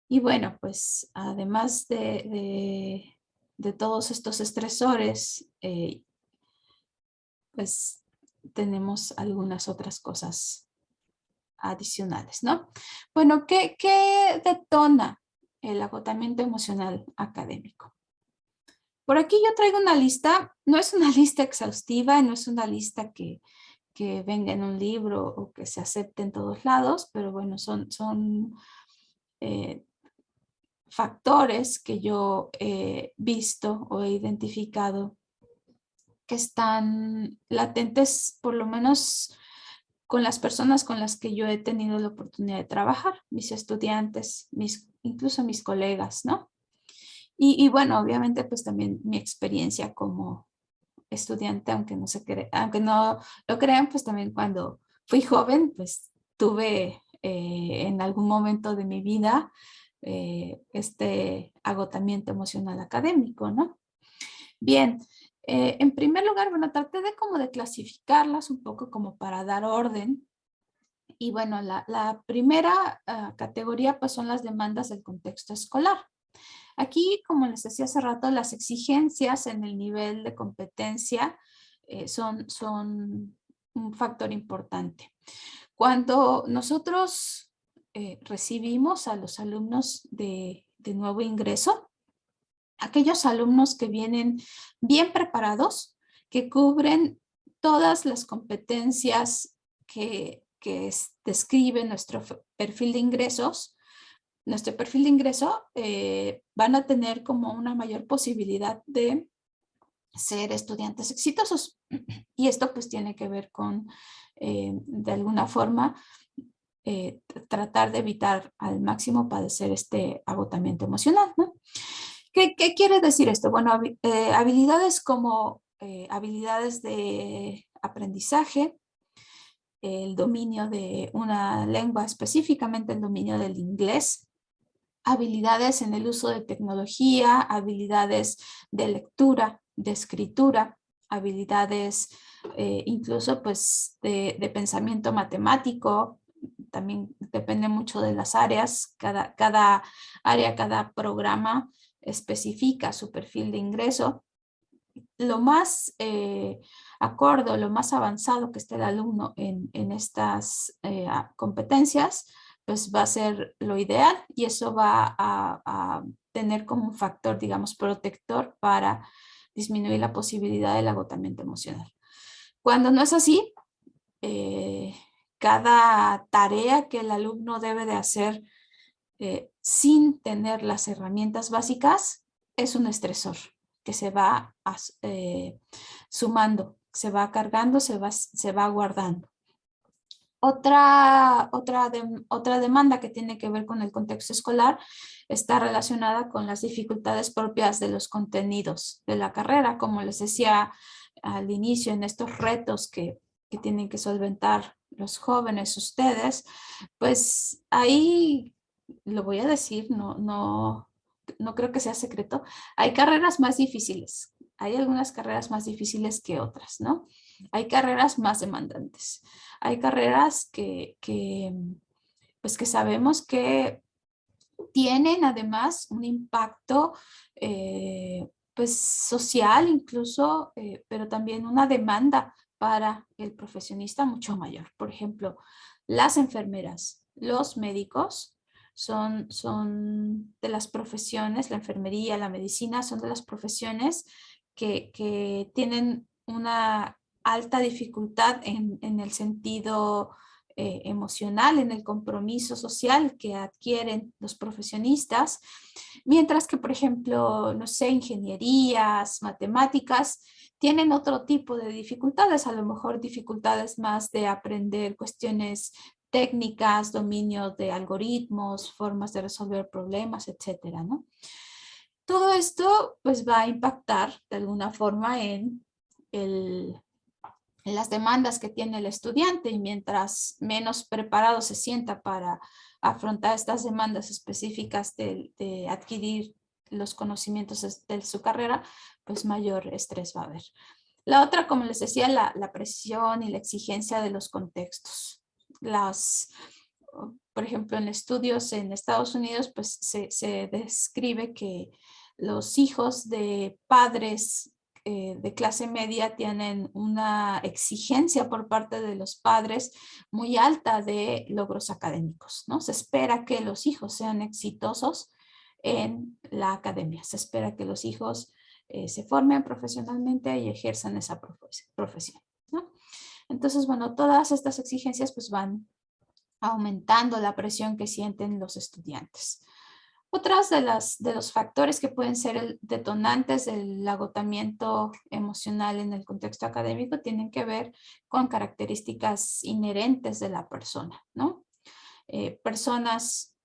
Y bueno, pues además de todos estos estresores, pues tenemos algunas otras cosas adicionales, ¿no? Bueno, ¿qué detona el agotamiento emocional académico? Por aquí yo traigo una lista, no es una lista exhaustiva, no es una lista que venga en un libro o que se acepte en todos lados, pero bueno, son factores que yo he visto o he identificado que están latentes, por lo menos con las personas con las que yo he tenido la oportunidad de trabajar, mis estudiantes, incluso mis colegas, ¿no? Y bueno, obviamente pues también mi experiencia como estudiante, aunque no lo crean, pues también cuando fui joven, pues tuve en algún momento de mi vida este agotamiento emocional académico, ¿no? Bien, en primer lugar, bueno, traté de como de clasificarlas un poco como para dar orden. Y bueno, la primera categoría pues son las demandas del contexto escolar. Aquí, como les decía hace rato, las exigencias en el nivel de competencia son un factor importante. Cuando nosotros recibimos a los alumnos de nuevo ingreso, aquellos alumnos que vienen bien preparados, que cubren todas las competencias que describe nuestro perfil de ingresos, van a tener como una mayor posibilidad de ser estudiantes exitosos. Y esto pues tiene que ver con, de alguna forma, tratar de evitar al máximo padecer este agotamiento emocional, ¿no? ¿Qué quiere decir esto? Bueno, habilidades como habilidades de aprendizaje, el dominio de una lengua, específicamente el dominio del inglés, habilidades en el uso de tecnología, habilidades de lectura, de escritura, habilidades incluso pues de pensamiento matemático. También depende mucho de las áreas, cada área, cada programa especifica su perfil de ingreso. Lo más acorde, lo más avanzado que esté el alumno en estas competencias, pues va a ser lo ideal y eso va a tener como un factor, digamos, protector para disminuir la posibilidad del agotamiento emocional. Cuando no es así, cada tarea que el alumno debe de hacer sin tener las herramientas básicas es un estresor que se va sumando, se va cargando, se va guardando. Otra demanda que tiene que ver con el contexto escolar está relacionada con las dificultades propias de los contenidos de la carrera, como les decía al inicio, en estos retos que tienen que solventar los jóvenes, ustedes, pues ahí lo voy a decir, no creo que sea secreto, hay carreras más difíciles, hay algunas carreras más difíciles que otras, ¿no? Hay carreras más demandantes, hay carreras pues que sabemos que tienen además un impacto pues social incluso, pero también una demanda para el profesionista mucho mayor. Por ejemplo, las enfermeras, los médicos son de las profesiones, la enfermería, la medicina, son de las profesiones que tienen una alta dificultad en el sentido emocional, en el compromiso social que adquieren los profesionistas, mientras que, por ejemplo, no sé, ingenierías, matemáticas, tienen otro tipo de dificultades, a lo mejor dificultades más de aprender cuestiones técnicas, dominio de algoritmos, formas de resolver problemas, etcétera, ¿no? Todo esto pues va a impactar de alguna forma en las demandas que tiene el estudiante y mientras menos preparado se sienta para afrontar estas demandas específicas de adquirir los conocimientos de su carrera, pues mayor estrés va a haber. La otra, como les decía, la presión y la exigencia de los contextos. Por ejemplo, en estudios en Estados Unidos, pues se describe que los hijos de padres de clase media tienen una exigencia por parte de los padres muy alta de logros académicos, ¿no? Se espera que los hijos sean exitosos en la academia, se espera que los hijos se formen profesionalmente y ejerzan esa profesión, ¿no? Entonces, bueno, todas estas exigencias pues van aumentando la presión que sienten los estudiantes. Otras de los factores que pueden ser detonantes del agotamiento emocional en el contexto académico tienen que ver con características inherentes de la persona, ¿no? Personas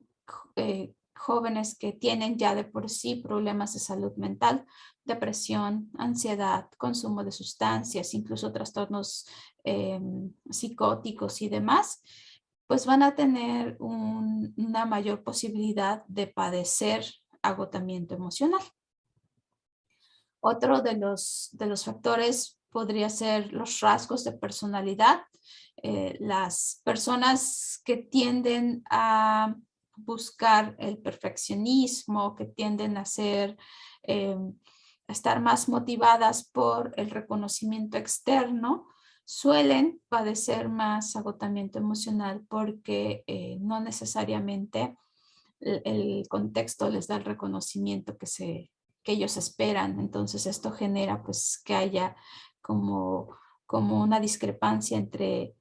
jóvenes que tienen ya de por sí problemas de salud mental, depresión, ansiedad, consumo de sustancias, incluso trastornos psicóticos y demás, pues van a tener una mayor posibilidad de padecer agotamiento emocional. Otro de los factores podría ser los rasgos de personalidad. Las personas que tienden a buscar el perfeccionismo, que tienden a estar más motivadas por el reconocimiento externo, suelen padecer más agotamiento emocional porque no necesariamente el contexto les da el reconocimiento que ellos esperan. Entonces esto genera pues que haya como una discrepancia entre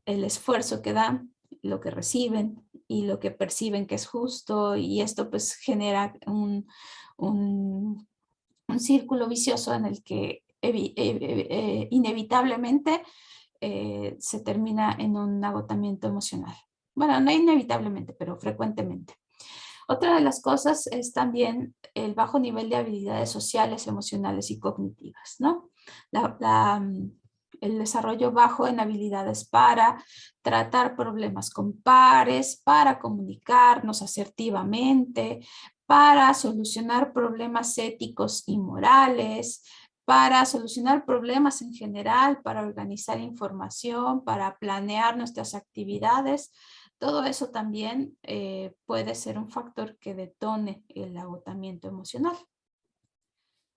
el esfuerzo que dan, lo que reciben y lo que perciben que es justo, y esto pues genera un círculo vicioso en el que inevitablemente se termina en un agotamiento emocional. Bueno, no inevitablemente, pero frecuentemente. Otra de las cosas es también el bajo nivel de habilidades sociales, emocionales y cognitivas, ¿no? El desarrollo bajo en habilidades para tratar problemas con pares, para comunicarnos asertivamente, para solucionar problemas éticos y morales, para solucionar problemas en general, para organizar información, para planear nuestras actividades. Todo eso también puede ser un factor que detone el agotamiento emocional.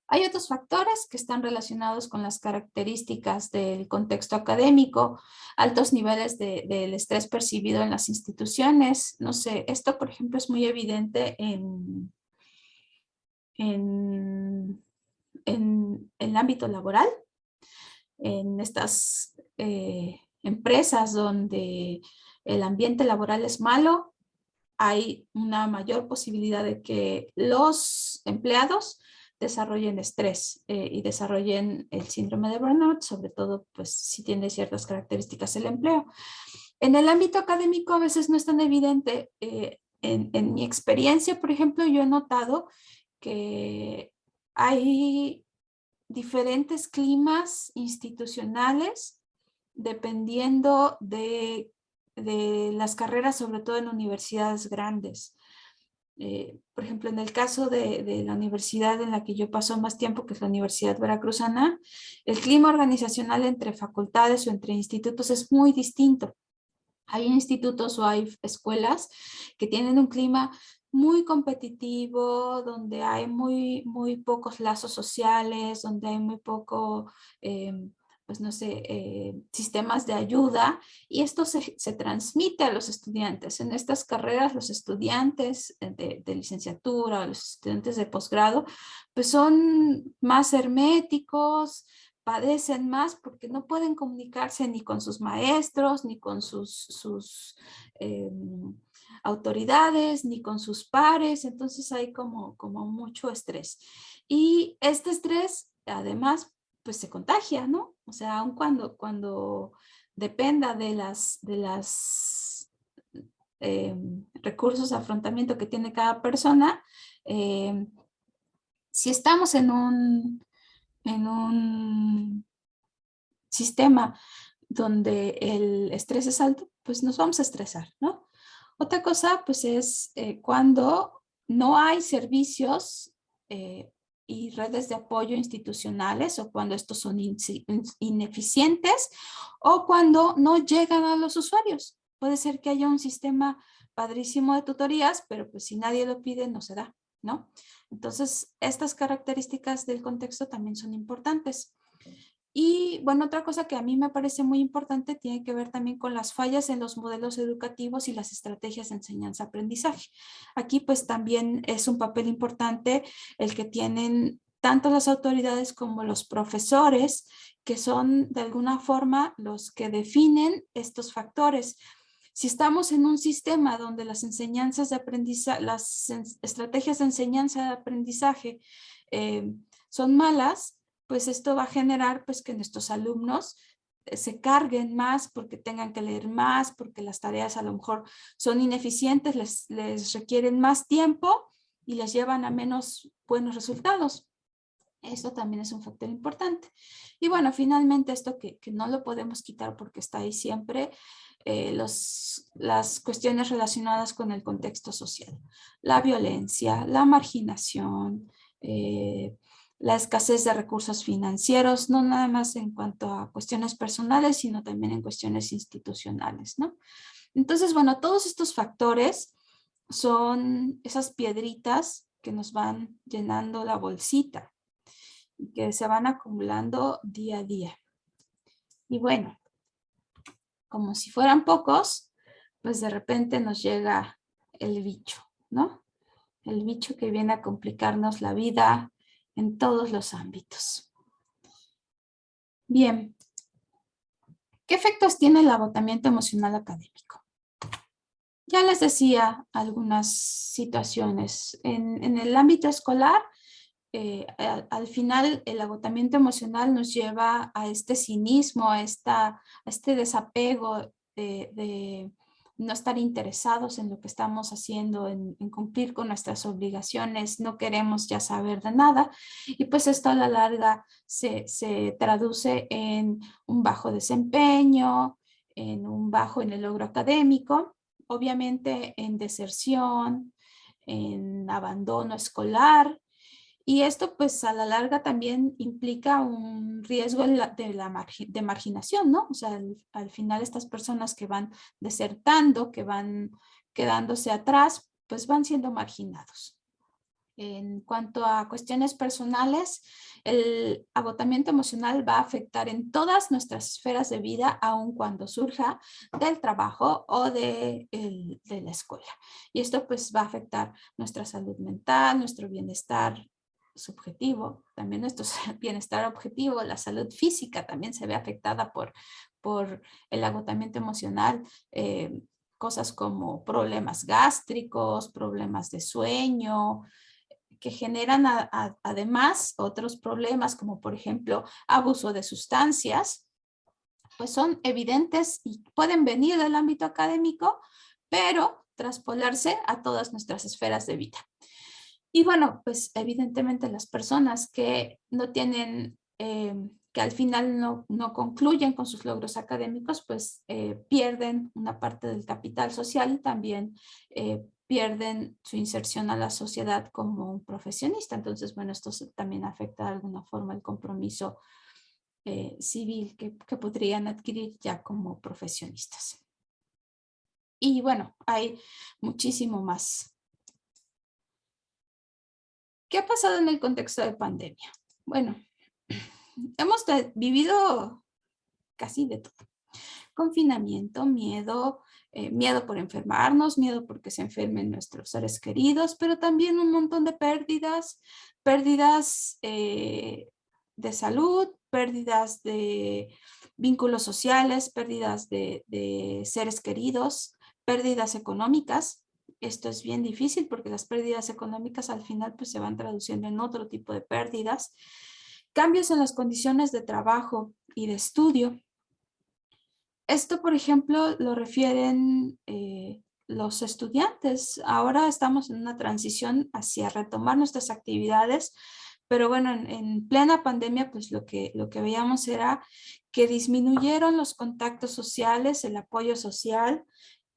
Hay otros factores que están relacionados con las características del contexto académico, altos niveles del estrés percibido en las instituciones. No sé, esto por ejemplo es muy evidente en el ámbito laboral, en estas empresas donde el ambiente laboral es malo, hay una mayor posibilidad de que los empleados desarrollen estrés y desarrollen el síndrome de burnout, sobre todo pues si tiene ciertas características el empleo. En el ámbito académico a veces no es tan evidente. En mi experiencia, por ejemplo, yo he notado que hay diferentes climas institucionales dependiendo de las carreras, sobre todo en universidades grandes. Por ejemplo, en el caso de la universidad en la que yo paso más tiempo, que es la Universidad Veracruzana, el clima organizacional entre facultades o entre institutos es muy distinto. Hay institutos o hay escuelas que tienen un clima muy competitivo, donde hay muy pocos lazos sociales, donde hay muy poco, pues no sé, sistemas de ayuda, y esto se transmite a los estudiantes. En estas carreras, los estudiantes de licenciatura o los estudiantes de posgrado, pues son más herméticos, padecen más porque no pueden comunicarse ni con sus maestros, ni con sus autoridades, ni con sus pares. Entonces hay como mucho estrés. Y este estrés, además, pues se contagia, ¿no? O sea, aun cuando dependa de las recursos de afrontamiento que tiene cada persona, si estamos en un sistema donde el estrés es alto, pues nos vamos a estresar, ¿no? Otra cosa, pues es cuando no hay servicios y redes de apoyo institucionales, o cuando estos son ineficientes, o cuando no llegan a los usuarios. Puede ser que haya un sistema padrísimo de tutorías, pero pues si nadie lo pide, no se da, ¿no? Entonces, estas características del contexto también son importantes. Y bueno, otra cosa que a mí me parece muy importante tiene que ver también con las fallas en los modelos educativos y las estrategias de enseñanza-aprendizaje. Aquí pues también es un papel importante el que tienen tanto las autoridades como los profesores, que son de alguna forma los que definen estos factores. Si estamos en un sistema donde las enseñanzas de aprendizaje, estrategias de enseñanza de aprendizaje son malas, pues esto va a generar pues que nuestros alumnos se carguen más porque tengan que leer más, porque las tareas a lo mejor son ineficientes, les requieren más tiempo y les llevan a menos buenos resultados. Esto también es un factor importante. Y bueno, finalmente esto que no lo podemos quitar porque está ahí siempre, las cuestiones relacionadas con el contexto social. La violencia, la marginación, la escasez de recursos financieros, no nada más en cuanto a cuestiones personales, sino también en cuestiones institucionales, ¿no? Entonces, bueno, todos estos factores son esas piedritas que nos van llenando la bolsita y que se van acumulando día a día. Y bueno, como si fueran pocos, pues de repente nos llega el bicho, ¿no? El bicho que viene a complicarnos la vida en todos los ámbitos. Bien, ¿qué efectos tiene el agotamiento emocional académico? Ya les decía algunas situaciones. En el ámbito escolar, al final el agotamiento emocional nos lleva a este cinismo, a este desapego de no estar interesados en lo que estamos haciendo, en cumplir con nuestras obligaciones, no queremos ya saber de nada y pues esto a la larga se traduce en un bajo desempeño, en un bajo en el logro académico, obviamente en deserción, en abandono escolar. Y esto pues a la larga también implica un riesgo de marginación, ¿no? O sea, al final estas personas que van desertando, que van quedándose atrás, pues van siendo marginados. En cuanto a cuestiones personales, el agotamiento emocional va a afectar en todas nuestras esferas de vida, aun cuando surja del trabajo o de la escuela. Y esto pues va a afectar nuestra salud mental, nuestro bienestar subjetivo, también nuestro bienestar objetivo, la salud física también se ve afectada por el agotamiento emocional, cosas como problemas gástricos, problemas de sueño, que generan además otros problemas como por ejemplo abuso de sustancias, pues son evidentes y pueden venir del ámbito académico, pero traspolarse a todas nuestras esferas de vida. Y bueno, pues evidentemente las personas que no tienen, que al final no concluyen con sus logros académicos, pues pierden una parte del capital social y también pierden su inserción a la sociedad como un profesionista. Entonces, bueno, esto también afecta de alguna forma el compromiso civil que podrían adquirir ya como profesionistas. Y bueno, hay muchísimo más. ¿Qué ha pasado en el contexto de pandemia? Bueno, hemos vivido casi de todo. Confinamiento, miedo, miedo por enfermarnos, miedo porque se enfermen nuestros seres queridos, pero también un montón de pérdidas de salud, pérdidas de vínculos sociales, pérdidas de seres queridos, pérdidas económicas. Esto es bien difícil porque las pérdidas económicas al final pues se van traduciendo en otro tipo de pérdidas. Cambios en las condiciones de trabajo y de estudio. Esto, por ejemplo, lo refieren los estudiantes. Ahora estamos en una transición hacia retomar nuestras actividades, pero bueno, en plena pandemia, pues lo que veíamos era que disminuyeron los contactos sociales, el apoyo social,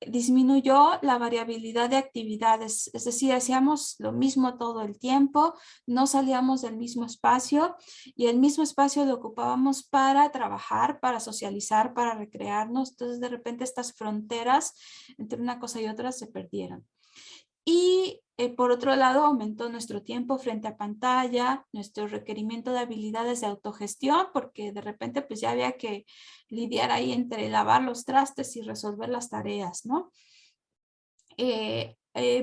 disminuyó la variabilidad de actividades, es decir, hacíamos lo mismo todo el tiempo, no salíamos del mismo espacio y el mismo espacio lo ocupábamos para trabajar, para socializar, para recrearnos. Entonces de repente estas fronteras entre una cosa y otra se perdieron. Y por otro lado, aumentó nuestro tiempo frente a pantalla, nuestro requerimiento de habilidades de autogestión, porque de repente pues ya había que lidiar ahí entre lavar los trastes y resolver las tareas, ¿no?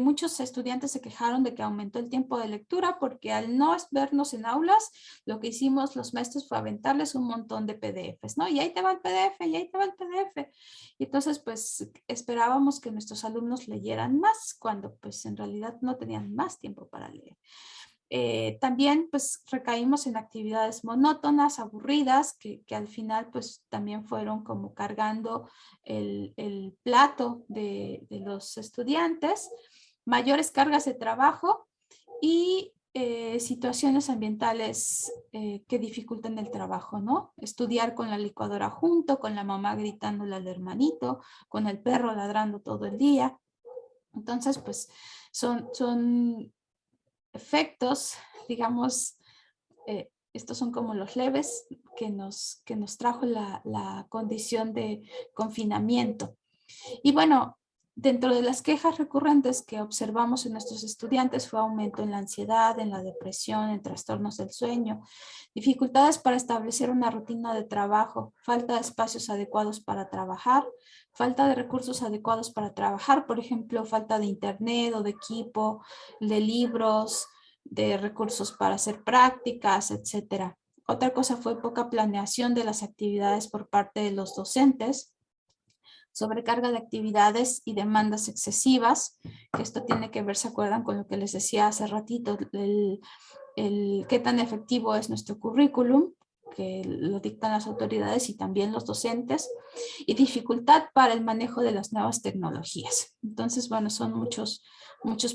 muchos estudiantes se quejaron de que aumentó el tiempo de lectura porque al no vernos en aulas, lo que hicimos los maestros fue aventarles un montón de PDFs, ¿no? Y ahí te va el PDF, y ahí te va el PDF. Y entonces, pues, esperábamos que nuestros alumnos leyeran más cuando, pues, en realidad no tenían más tiempo para leer. También pues recaímos en actividades monótonas, aburridas, que al final pues también fueron como cargando el plato de los estudiantes, mayores cargas de trabajo y situaciones ambientales que dificultan el trabajo, ¿no? Estudiar con la licuadora junto, con la mamá gritándole al hermanito, con el perro ladrando todo el día. Entonces pues son efectos, digamos, estos son como los leves que nos trajo la condición de confinamiento. Y bueno, dentro de las quejas recurrentes que observamos en nuestros estudiantes fue aumento en la ansiedad, en la depresión, en trastornos del sueño, dificultades para establecer una rutina de trabajo, falta de espacios adecuados para trabajar, falta de recursos adecuados para trabajar, por ejemplo, falta de internet o de equipo, de libros, de recursos para hacer prácticas, etcétera. Otra cosa fue poca planeación de las actividades por parte de los docentes, sobrecarga de actividades y demandas excesivas, que esto tiene que ver, ¿se acuerdan con lo que les decía hace ratito? Qué tan efectivo es nuestro currículum, que lo dictan las autoridades y también los docentes, y dificultad para el manejo de las nuevas tecnologías. Entonces, bueno, son muchos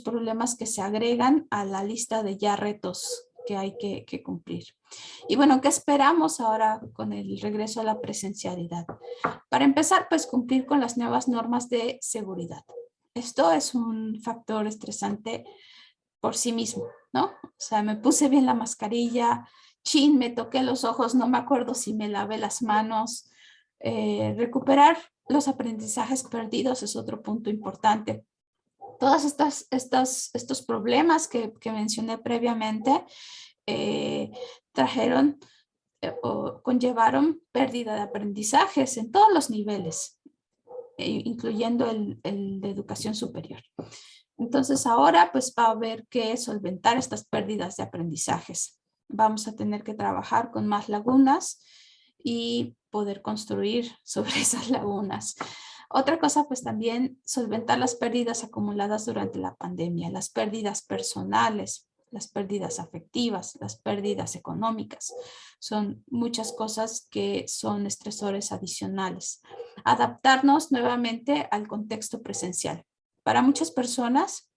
problemas que se agregan a la lista de ya retos que hay que cumplir. Y bueno, ¿qué esperamos ahora con el regreso a la presencialidad? Para empezar, pues cumplir con las nuevas normas de seguridad. Esto es un factor estresante por sí mismo, ¿no? O sea, me puse bien la mascarilla, chin, me toqué los ojos, no me acuerdo si me lavé las manos. Recuperar los aprendizajes perdidos es otro punto importante. Todos estos problemas que mencioné previamente trajeron o conllevaron pérdida de aprendizajes en todos los niveles, incluyendo el de educación superior. Entonces ahora pues va a haber que solventar estas pérdidas de aprendizajes. Vamos a tener que trabajar con más lagunas y poder construir sobre esas lagunas. Otra cosa pues también solventar las pérdidas acumuladas durante la pandemia, las pérdidas personales, las pérdidas afectivas, las pérdidas económicas. Son muchas cosas que son estresores adicionales. Adaptarnos nuevamente al contexto presencial. Para muchas personas,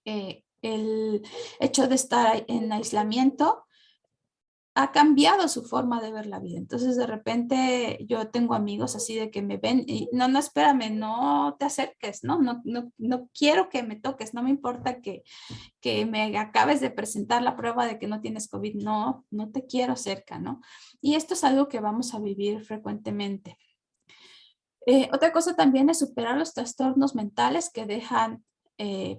el hecho de estar en aislamiento ha cambiado su forma de ver la vida. Entonces, de repente, yo tengo amigos así de que me ven y no, espérame, no te acerques, ¿no? No quiero que me toques, no me importa que me acabes de presentar la prueba de que no tienes COVID, no te quiero cerca, ¿no? Y esto es algo que vamos a vivir frecuentemente. Otra cosa también es superar los trastornos mentales que dejan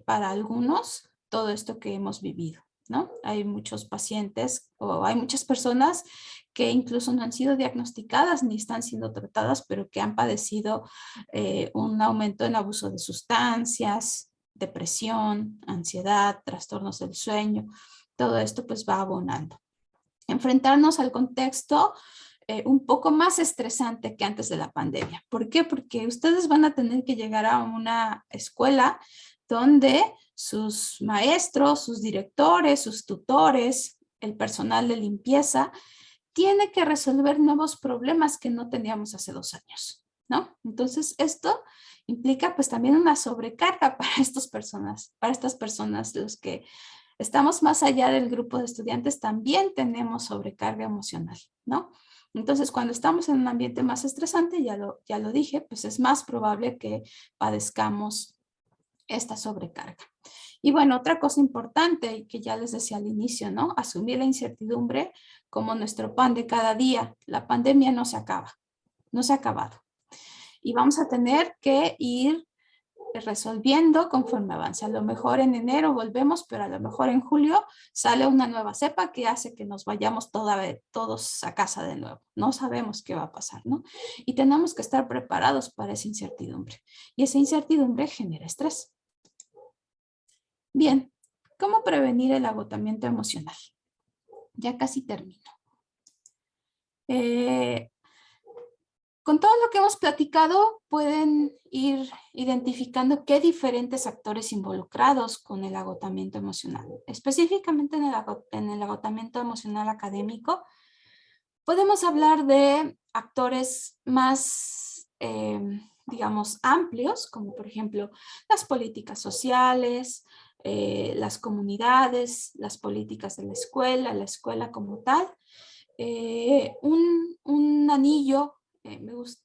para algunos todo esto que hemos vivido, ¿no? Hay muchos pacientes o hay muchas personas que incluso no han sido diagnosticadas ni están siendo tratadas, pero que han padecido un aumento en abuso de sustancias, depresión, ansiedad, trastornos del sueño. Todo esto pues va abonando. Enfrentarnos al contexto un poco más estresante que antes de la pandemia. ¿Por qué? Porque ustedes van a tener que llegar a una escuela donde sus maestros, sus directores, sus tutores, el personal de limpieza, tiene que resolver nuevos problemas que no teníamos hace 2 años, ¿no? Entonces, esto implica pues también una sobrecarga para estas personas, los que estamos más allá del grupo de estudiantes, también tenemos sobrecarga emocional, ¿no? Entonces, cuando estamos en un ambiente más estresante, ya lo dije, pues es más probable que padezcamos esta sobrecarga. Y bueno, otra cosa importante que ya les decía al inicio, ¿no? Asumir la incertidumbre como nuestro pan de cada día. La pandemia no se acaba, no se ha acabado. Y vamos a tener que ir resolviendo conforme avance. A lo mejor en enero volvemos, pero a lo mejor en julio sale una nueva cepa que hace que nos vayamos todos a casa de nuevo. No sabemos qué va a pasar, ¿no? Y tenemos que estar preparados para esa incertidumbre. Y esa incertidumbre genera estrés. Bien, ¿cómo prevenir el agotamiento emocional? Ya casi termino. Con todo lo que hemos platicado, pueden ir identificando qué diferentes actores involucrados con el agotamiento emocional. Específicamente en el agotamiento emocional académico, podemos hablar de actores más, digamos, amplios, como por ejemplo las políticas sociales, las comunidades, las políticas de la escuela como tal. Un anillo,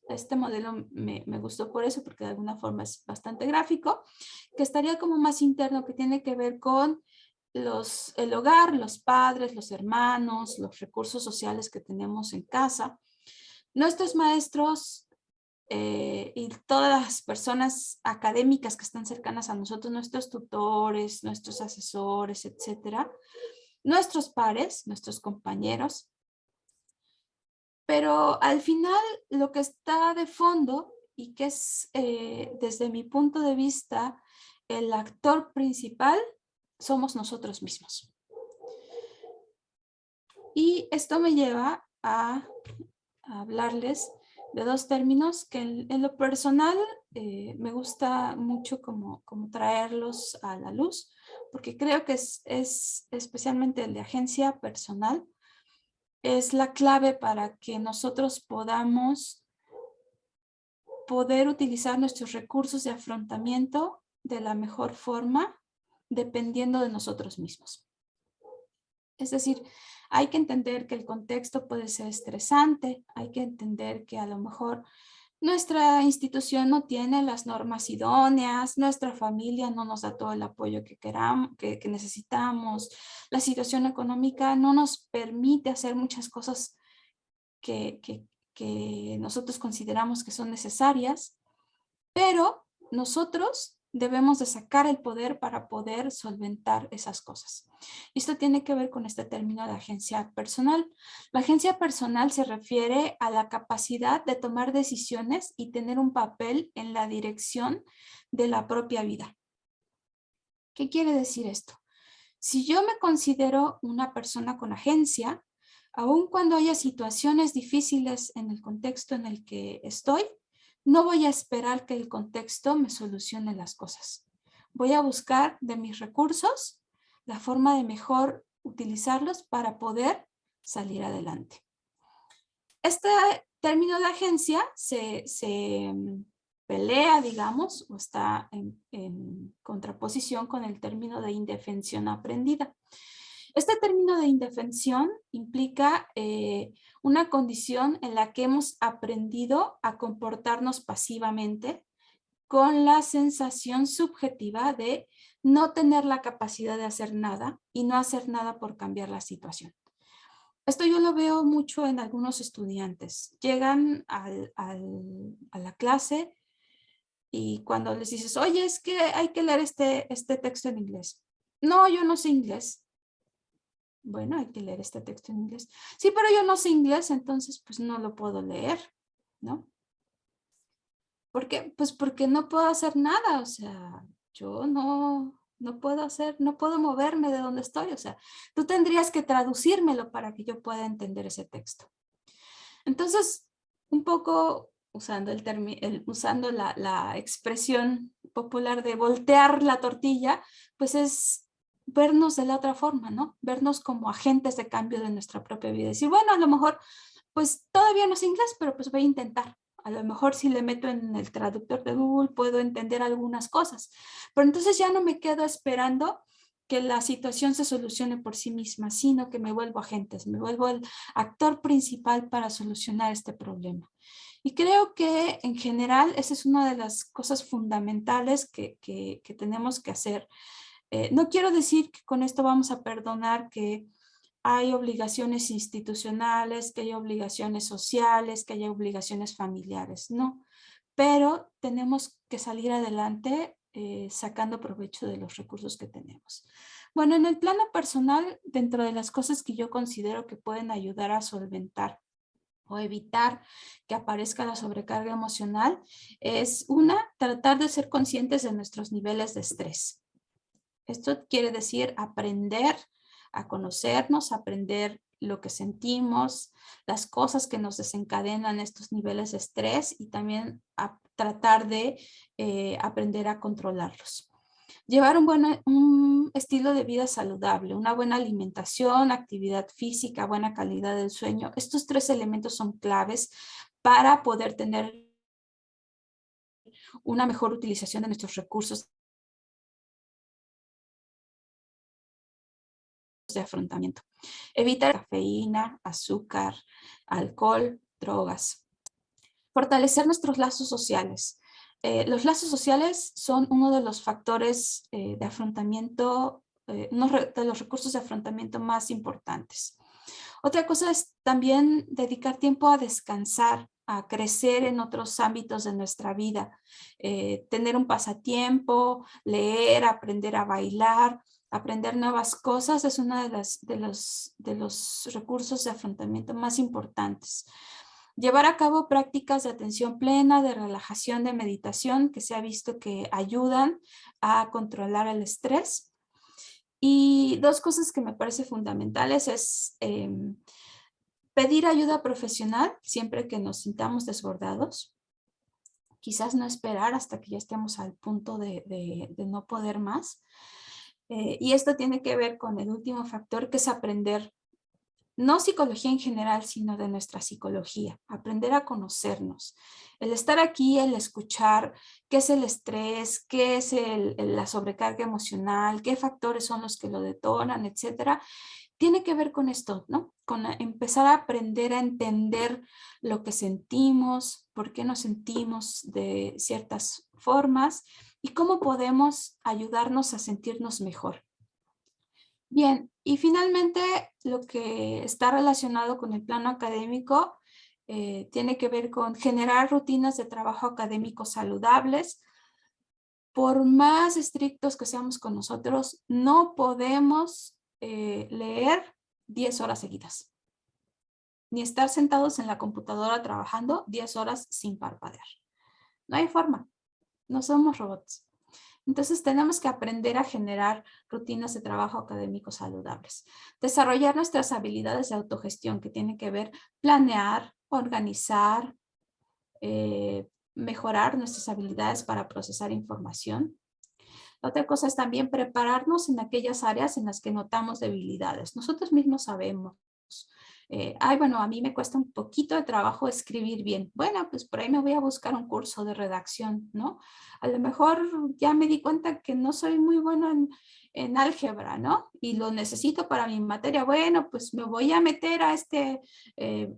este modelo me gustó por eso, porque de alguna forma es bastante gráfico, que estaría como más interno, que tiene que ver con el hogar, los padres, los hermanos, los recursos sociales que tenemos en casa, nuestros maestros y todas las personas académicas que están cercanas a nosotros, nuestros tutores, nuestros asesores, etcétera, nuestros pares, nuestros compañeros. Pero al final lo que está de fondo y que es desde mi punto de vista el actor principal somos nosotros mismos. Y esto me lleva a hablarles de dos términos que en lo personal me gusta mucho como traerlos a la luz, porque creo que es especialmente el de agencia personal, es la clave para que nosotros podamos poder utilizar nuestros recursos de afrontamiento de la mejor forma, dependiendo de nosotros mismos. Es decir, hay que entender que el contexto puede ser estresante, hay que entender que a lo mejor nuestra institución no tiene las normas idóneas, nuestra familia no nos da todo el apoyo que queramos, que necesitamos, la situación económica no nos permite hacer muchas cosas que nosotros consideramos que son necesarias, pero nosotros debemos de sacar el poder para poder solventar esas cosas. Esto tiene que ver con este término de agencia personal. La agencia personal se refiere a la capacidad de tomar decisiones y tener un papel en la dirección de la propia vida. ¿Qué quiere decir esto? Si yo me considero una persona con agencia, aun cuando haya situaciones difíciles en el contexto en el que estoy, no voy a esperar que el contexto me solucione las cosas. Voy a buscar de mis recursos la forma de mejor utilizarlos para poder salir adelante. Este término de agencia se pelea, digamos, o está en contraposición con el término de indefensión aprendida. Este término de indefensión implica una condición en la que hemos aprendido a comportarnos pasivamente con la sensación subjetiva de no tener la capacidad de hacer nada y no hacer nada por cambiar la situación. Esto yo lo veo mucho en algunos estudiantes. Llegan a la clase y cuando les dices, oye, es que hay que leer este texto en inglés. No, yo no sé inglés. Bueno, hay que leer este texto en inglés. Sí, pero yo no sé inglés, entonces pues no lo puedo leer, ¿no? ¿Por qué? Pues porque no puedo hacer nada, o sea, yo no puedo hacer, no puedo moverme de donde estoy, o sea, tú tendrías que traducírmelo para que yo pueda entender ese texto. Entonces, un poco usando usando la expresión popular de voltear la tortilla, pues es vernos de la otra forma, ¿no? Vernos como agentes de cambio de nuestra propia vida. Decir, bueno, a lo mejor, pues todavía no sé inglés, pero pues voy a intentar. A lo mejor si le meto en el traductor de Google puedo entender algunas cosas. Pero entonces ya no me quedo esperando que la situación se solucione por sí misma, sino que me vuelvo agentes, me vuelvo el actor principal para solucionar este problema. Y creo que en general esa es una de las cosas fundamentales que tenemos que hacer. No quiero decir que con esto vamos a perdonar que hay obligaciones institucionales, que hay obligaciones sociales, que hay obligaciones familiares, no. Pero tenemos que salir adelante sacando provecho de los recursos que tenemos. Bueno, en el plano personal, dentro de las cosas que yo considero que pueden ayudar a solventar o evitar que aparezca la sobrecarga emocional, es una, tratar de ser conscientes de nuestros niveles de estrés. Esto quiere decir aprender a conocernos, aprender lo que sentimos, las cosas que nos desencadenan estos niveles de estrés y también a tratar de aprender a controlarlos. Llevar un estilo de vida saludable, una buena alimentación, actividad física, buena calidad del sueño. Estos 3 elementos son claves para poder tener una mejor utilización de nuestros recursos de afrontamiento. Evitar cafeína, azúcar, alcohol, drogas. Fortalecer nuestros lazos sociales. Los lazos sociales son uno de los factores de afrontamiento, uno de los recursos de afrontamiento más importantes. Otra cosa es también dedicar tiempo a descansar, a crecer en otros ámbitos de nuestra vida, tener un pasatiempo, leer, aprender a bailar, aprender nuevas cosas es uno de los recursos de afrontamiento más importantes. Llevar a cabo prácticas de atención plena, de relajación, de meditación, que se ha visto que ayudan a controlar el estrés. Y 2 cosas que me parecen fundamentales es pedir ayuda profesional siempre que nos sintamos desbordados. Quizás no esperar hasta que ya estemos al punto de no poder más. Y esto tiene que ver con el último factor, que es aprender, no psicología en general, sino de nuestra psicología, aprender a conocernos. El estar aquí, el escuchar qué es el estrés, qué es la sobrecarga emocional, qué factores son los que lo detonan, etcétera, tiene que ver con esto, ¿no? Con empezar a aprender a entender lo que sentimos, por qué nos sentimos de ciertas formas y cómo podemos ayudarnos a sentirnos mejor. Bien, y finalmente lo que está relacionado con el plano académico tiene que ver con generar rutinas de trabajo académico saludables. Por más estrictos que seamos con nosotros, no podemos leer 10 horas seguidas, ni estar sentados en la computadora trabajando 10 horas sin parpadear. No hay forma, no somos robots. Entonces tenemos que aprender a generar rutinas de trabajo académico saludables. Desarrollar nuestras habilidades de autogestión que tienen que ver planear, organizar, mejorar nuestras habilidades para procesar información. Otra cosa es también prepararnos en aquellas áreas en las que notamos debilidades. Nosotros mismos sabemos. Bueno, a mí me cuesta un poquito de trabajo escribir bien. Bueno, pues por ahí me voy a buscar un curso de redacción, ¿no? A lo mejor ya me di cuenta que no soy muy buena en álgebra, ¿no? Y lo necesito para mi materia. Bueno, pues me voy a meter a este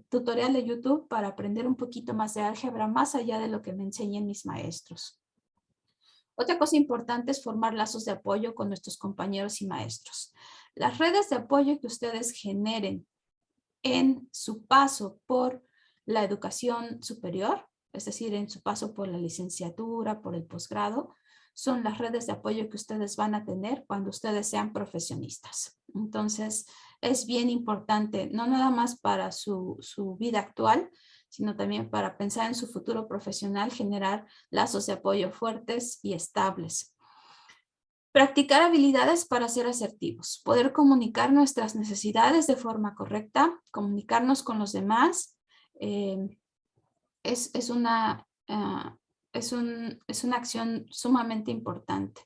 tutorial de YouTube para aprender un poquito más de álgebra, más allá de lo que me enseñan mis maestros. Otra cosa importante es formar lazos de apoyo con nuestros compañeros y maestros. Las redes de apoyo que ustedes generen en su paso por la educación superior, es decir, en su paso por la licenciatura, por el posgrado, son las redes de apoyo que ustedes van a tener cuando ustedes sean profesionistas. Entonces, es bien importante, no nada más para su vida actual, sino también para pensar en su futuro profesional, generar lazos de apoyo fuertes y estables. Practicar habilidades para ser asertivos, poder comunicar nuestras necesidades de forma correcta, comunicarnos con los demás, es una acción sumamente importante.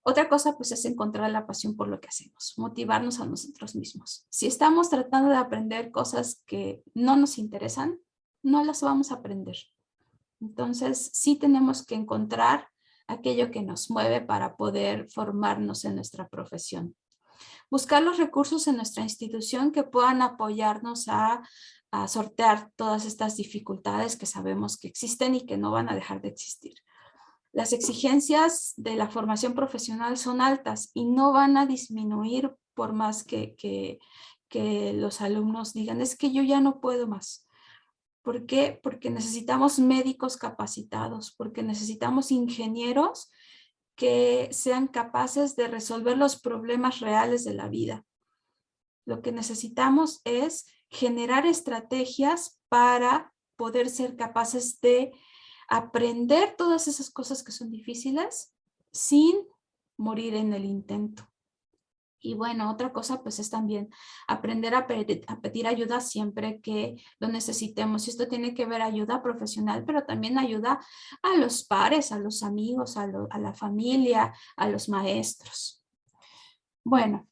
Otra cosa pues es encontrar la pasión por lo que hacemos, motivarnos a nosotros mismos. Si estamos tratando de aprender cosas que no nos interesan, no las vamos a aprender. Entonces sí tenemos que encontrar aquello que nos mueve para poder formarnos en nuestra profesión. Buscar los recursos en nuestra institución que puedan apoyarnos a sortear todas estas dificultades que sabemos que existen y que no van a dejar de existir. Las exigencias de la formación profesional son altas y no van a disminuir por más que los alumnos digan, es que yo ya no puedo más. ¿Por qué? Porque necesitamos médicos capacitados, porque necesitamos ingenieros que sean capaces de resolver los problemas reales de la vida. Lo que necesitamos es generar estrategias para poder ser capaces de aprender todas esas cosas que son difíciles sin morir en el intento. Y bueno, otra cosa pues es también aprender a pedir ayuda siempre que lo necesitemos. Y esto tiene que ver ayuda profesional, pero también ayuda a los pares, a los amigos, a la familia, a los maestros. Bueno.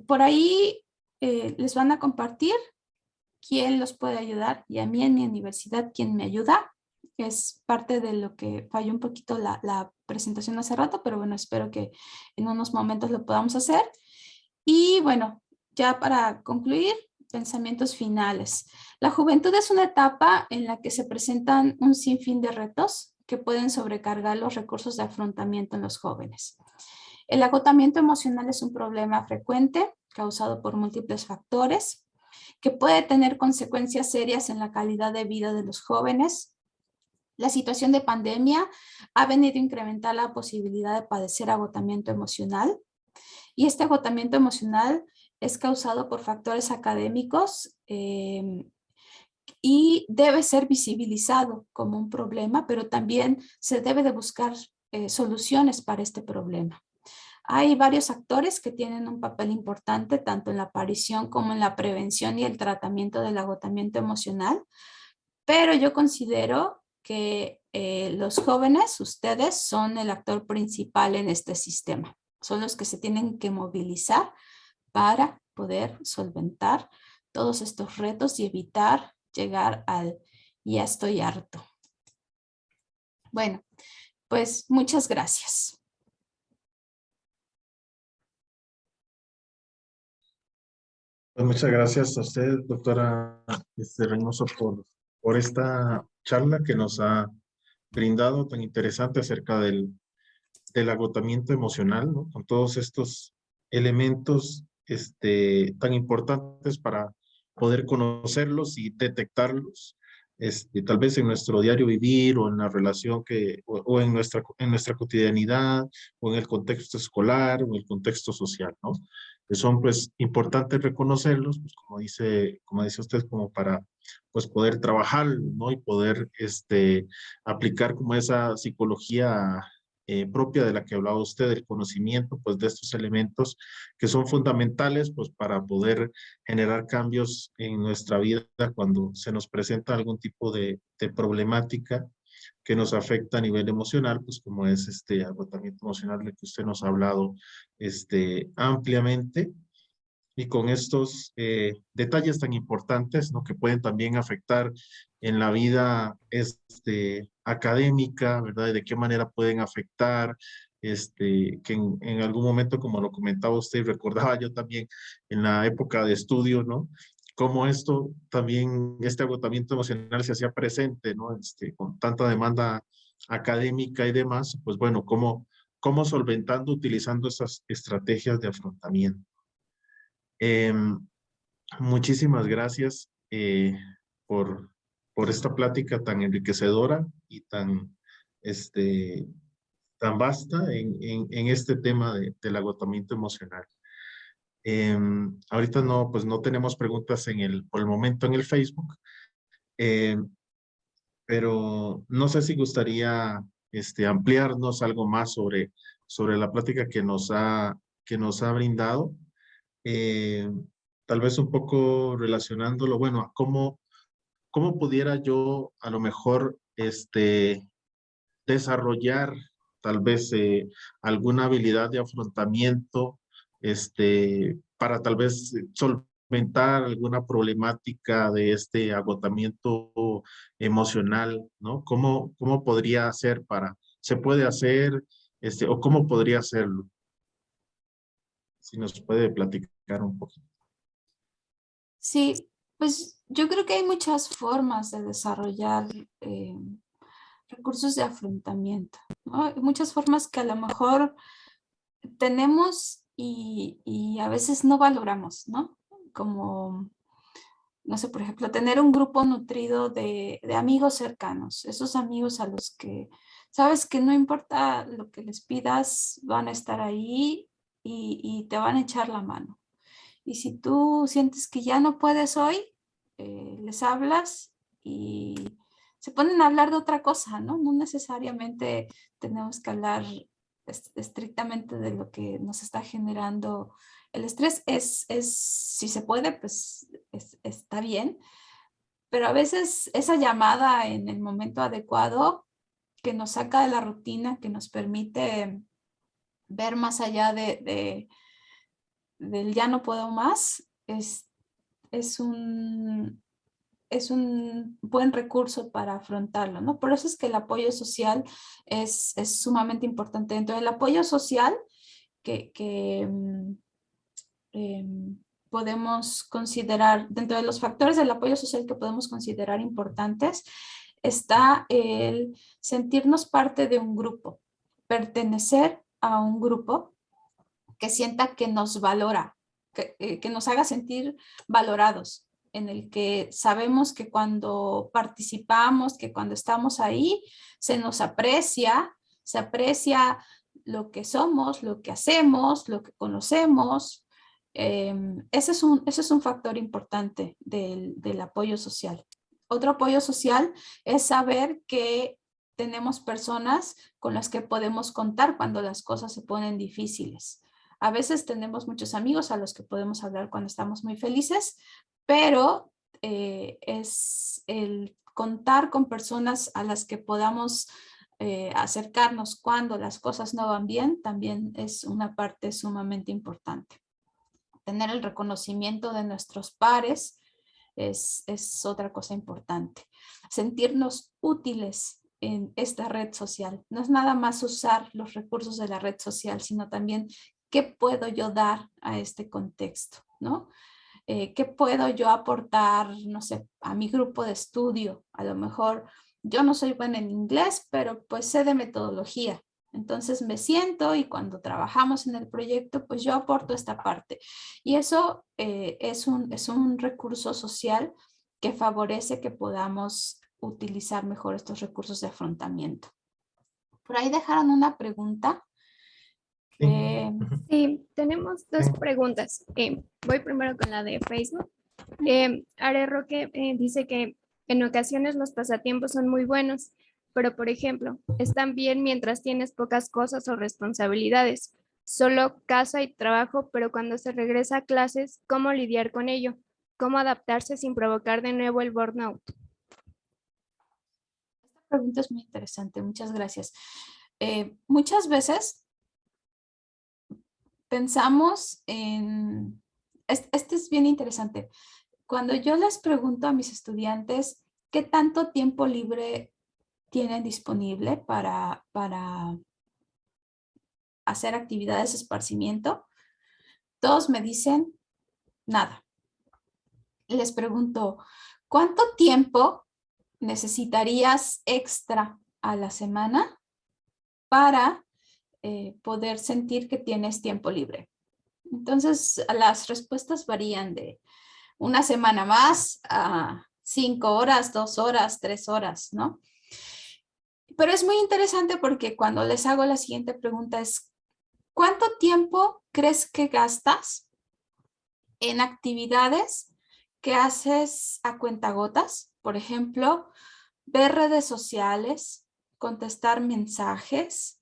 Por ahí les van a compartir quién los puede ayudar, y a mí en mi universidad quién me ayuda. Es parte de lo que falló un poquito la presentación hace rato, pero bueno, espero que en unos momentos lo podamos hacer. Y bueno, ya para concluir, pensamientos finales. La juventud es una etapa en la que se presentan un sinfín de retos que pueden sobrecargar los recursos de afrontamiento en los jóvenes. El agotamiento emocional es un problema frecuente causado por múltiples factores que puede tener consecuencias serias en la calidad de vida de los jóvenes. La situación de pandemia ha venido a incrementar la posibilidad de padecer agotamiento emocional, y este agotamiento emocional es causado por factores académicos y debe ser visibilizado como un problema, pero también se debe de buscar soluciones para este problema. Hay varios actores que tienen un papel importante tanto en la aparición como en la prevención y el tratamiento del agotamiento emocional, pero yo considero que los jóvenes, ustedes, son el actor principal en este sistema. Son los que se tienen que movilizar para poder solventar todos estos retos y evitar llegar al ya estoy harto. Bueno, pues muchas gracias. Pues muchas gracias a usted, doctora Reynoso, por esta charla que nos ha brindado tan interesante acerca del agotamiento emocional, ¿no? Con todos estos elementos tan importantes para poder conocerlos y detectarlos, tal vez en nuestro diario vivir o en la relación o en nuestra cotidianidad o en el contexto escolar o en el contexto social, ¿no? Que son pues importantes reconocerlos, pues como dice usted, como para pues poder trabajar, ¿no? Y poder aplicar como esa psicología propia de la que hablaba usted, el conocimiento pues de estos elementos que son fundamentales pues para poder generar cambios en nuestra vida cuando se nos presenta algún tipo de problemática que nos afecta a nivel emocional, pues como es este agotamiento emocional del que usted nos ha hablado ampliamente. Y con estos detalles tan importantes, ¿no? Que pueden también afectar en la vida académica, ¿verdad? Y de qué manera pueden afectar, que en algún momento, como lo comentaba usted y recordaba yo también en la época de estudio, ¿no? Cómo esto también, este agotamiento emocional se hacía presente, ¿no? Con tanta demanda académica y demás, pues bueno, cómo solventando, utilizando esas estrategias de afrontamiento. Muchísimas gracias por, por esta plática tan enriquecedora y tan vasta en este tema del agotamiento emocional. Ahorita pues no tenemos preguntas por el momento en el Facebook, pero no sé si gustaría ampliarnos algo más sobre la plática que nos ha brindado. Eh, Tal vez un poco relacionándolo, bueno, a cómo pudiera yo a lo mejor desarrollar tal vez alguna habilidad de afrontamiento para tal vez solventar alguna problemática de este agotamiento emocional, ¿no? ¿Cómo podría hacer se puede hacer, o cómo podría hacerlo? Si nos puede platicar un poquito. Sí, pues yo creo que hay muchas formas de desarrollar recursos de afrontamiento, ¿no? Hay muchas formas que a lo mejor tenemos y a veces no valoramos, ¿no? Como, no sé, por ejemplo, tener un grupo nutrido de amigos cercanos, esos amigos a los que sabes que no importa lo que les pidas, van a estar ahí y te van a echar la mano. Y si tú sientes que ya no puedes hoy, les hablas y se ponen a hablar de otra cosa, ¿no? No necesariamente tenemos que hablar estrictamente de lo que nos está generando el estrés. Si se puede, pues está bien, pero a veces esa llamada en el momento adecuado que nos saca de la rutina, que nos permite ver más allá del ya no puedo más, es un buen recurso para afrontarlo, ¿no? Por eso es que el apoyo social es sumamente importante. Dentro del apoyo social podemos considerar, dentro de los factores del apoyo social que podemos considerar importantes, está el sentirnos parte de un grupo, pertenecer a un grupo que sienta que nos valora, que nos haga sentir valorados, en el que sabemos que cuando participamos, que cuando estamos ahí, se nos aprecia, se aprecia lo que somos, lo que hacemos, lo que conocemos. Ese es un factor importante del apoyo social. Otro apoyo social es saber que tenemos personas con las que podemos contar cuando las cosas se ponen difíciles. A veces tenemos muchos amigos a los que podemos hablar cuando estamos muy felices, pero es el contar con personas a las que podamos acercarnos cuando las cosas no van bien, también es una parte sumamente importante. Tener el reconocimiento de nuestros pares es otra cosa importante. Sentirnos útiles en esta red social. No es nada más usar los recursos de la red social, sino también qué puedo yo dar a este contexto, ¿no? ¿Qué puedo yo aportar, no sé, a mi grupo de estudio? A lo mejor yo no soy buena en inglés, pero pues sé de metodología. Entonces me siento y cuando trabajamos en el proyecto, pues yo aporto esta parte. Y eso es un recurso social que favorece que podamos utilizar mejor estos recursos de afrontamiento. Por ahí dejaron una pregunta. Sí, tenemos dos preguntas. Voy primero con la de Facebook. Are Roque dice que en ocasiones los pasatiempos son muy buenos, pero por ejemplo, están bien mientras tienes pocas cosas o responsabilidades, solo casa y trabajo, pero cuando se regresa a clases, ¿cómo lidiar con ello? ¿Cómo adaptarse sin provocar de nuevo el burnout? Esta pregunta es muy interesante, muchas gracias. Muchas veces pensamos en... Este es bien interesante. Cuando yo les pregunto a mis estudiantes qué tanto tiempo libre tienen disponible para hacer actividades de esparcimiento, todos me dicen nada. Les pregunto, ¿cuánto tiempo necesitarías extra a la semana para poder sentir que tienes tiempo libre? Entonces, las respuestas varían de una semana más a 5 horas, 2 horas, 3 horas, ¿no? Pero es muy interesante porque cuando les hago la siguiente pregunta es, ¿cuánto tiempo crees que gastas en actividades que haces a cuentagotas? Por ejemplo, ver redes sociales, contestar mensajes,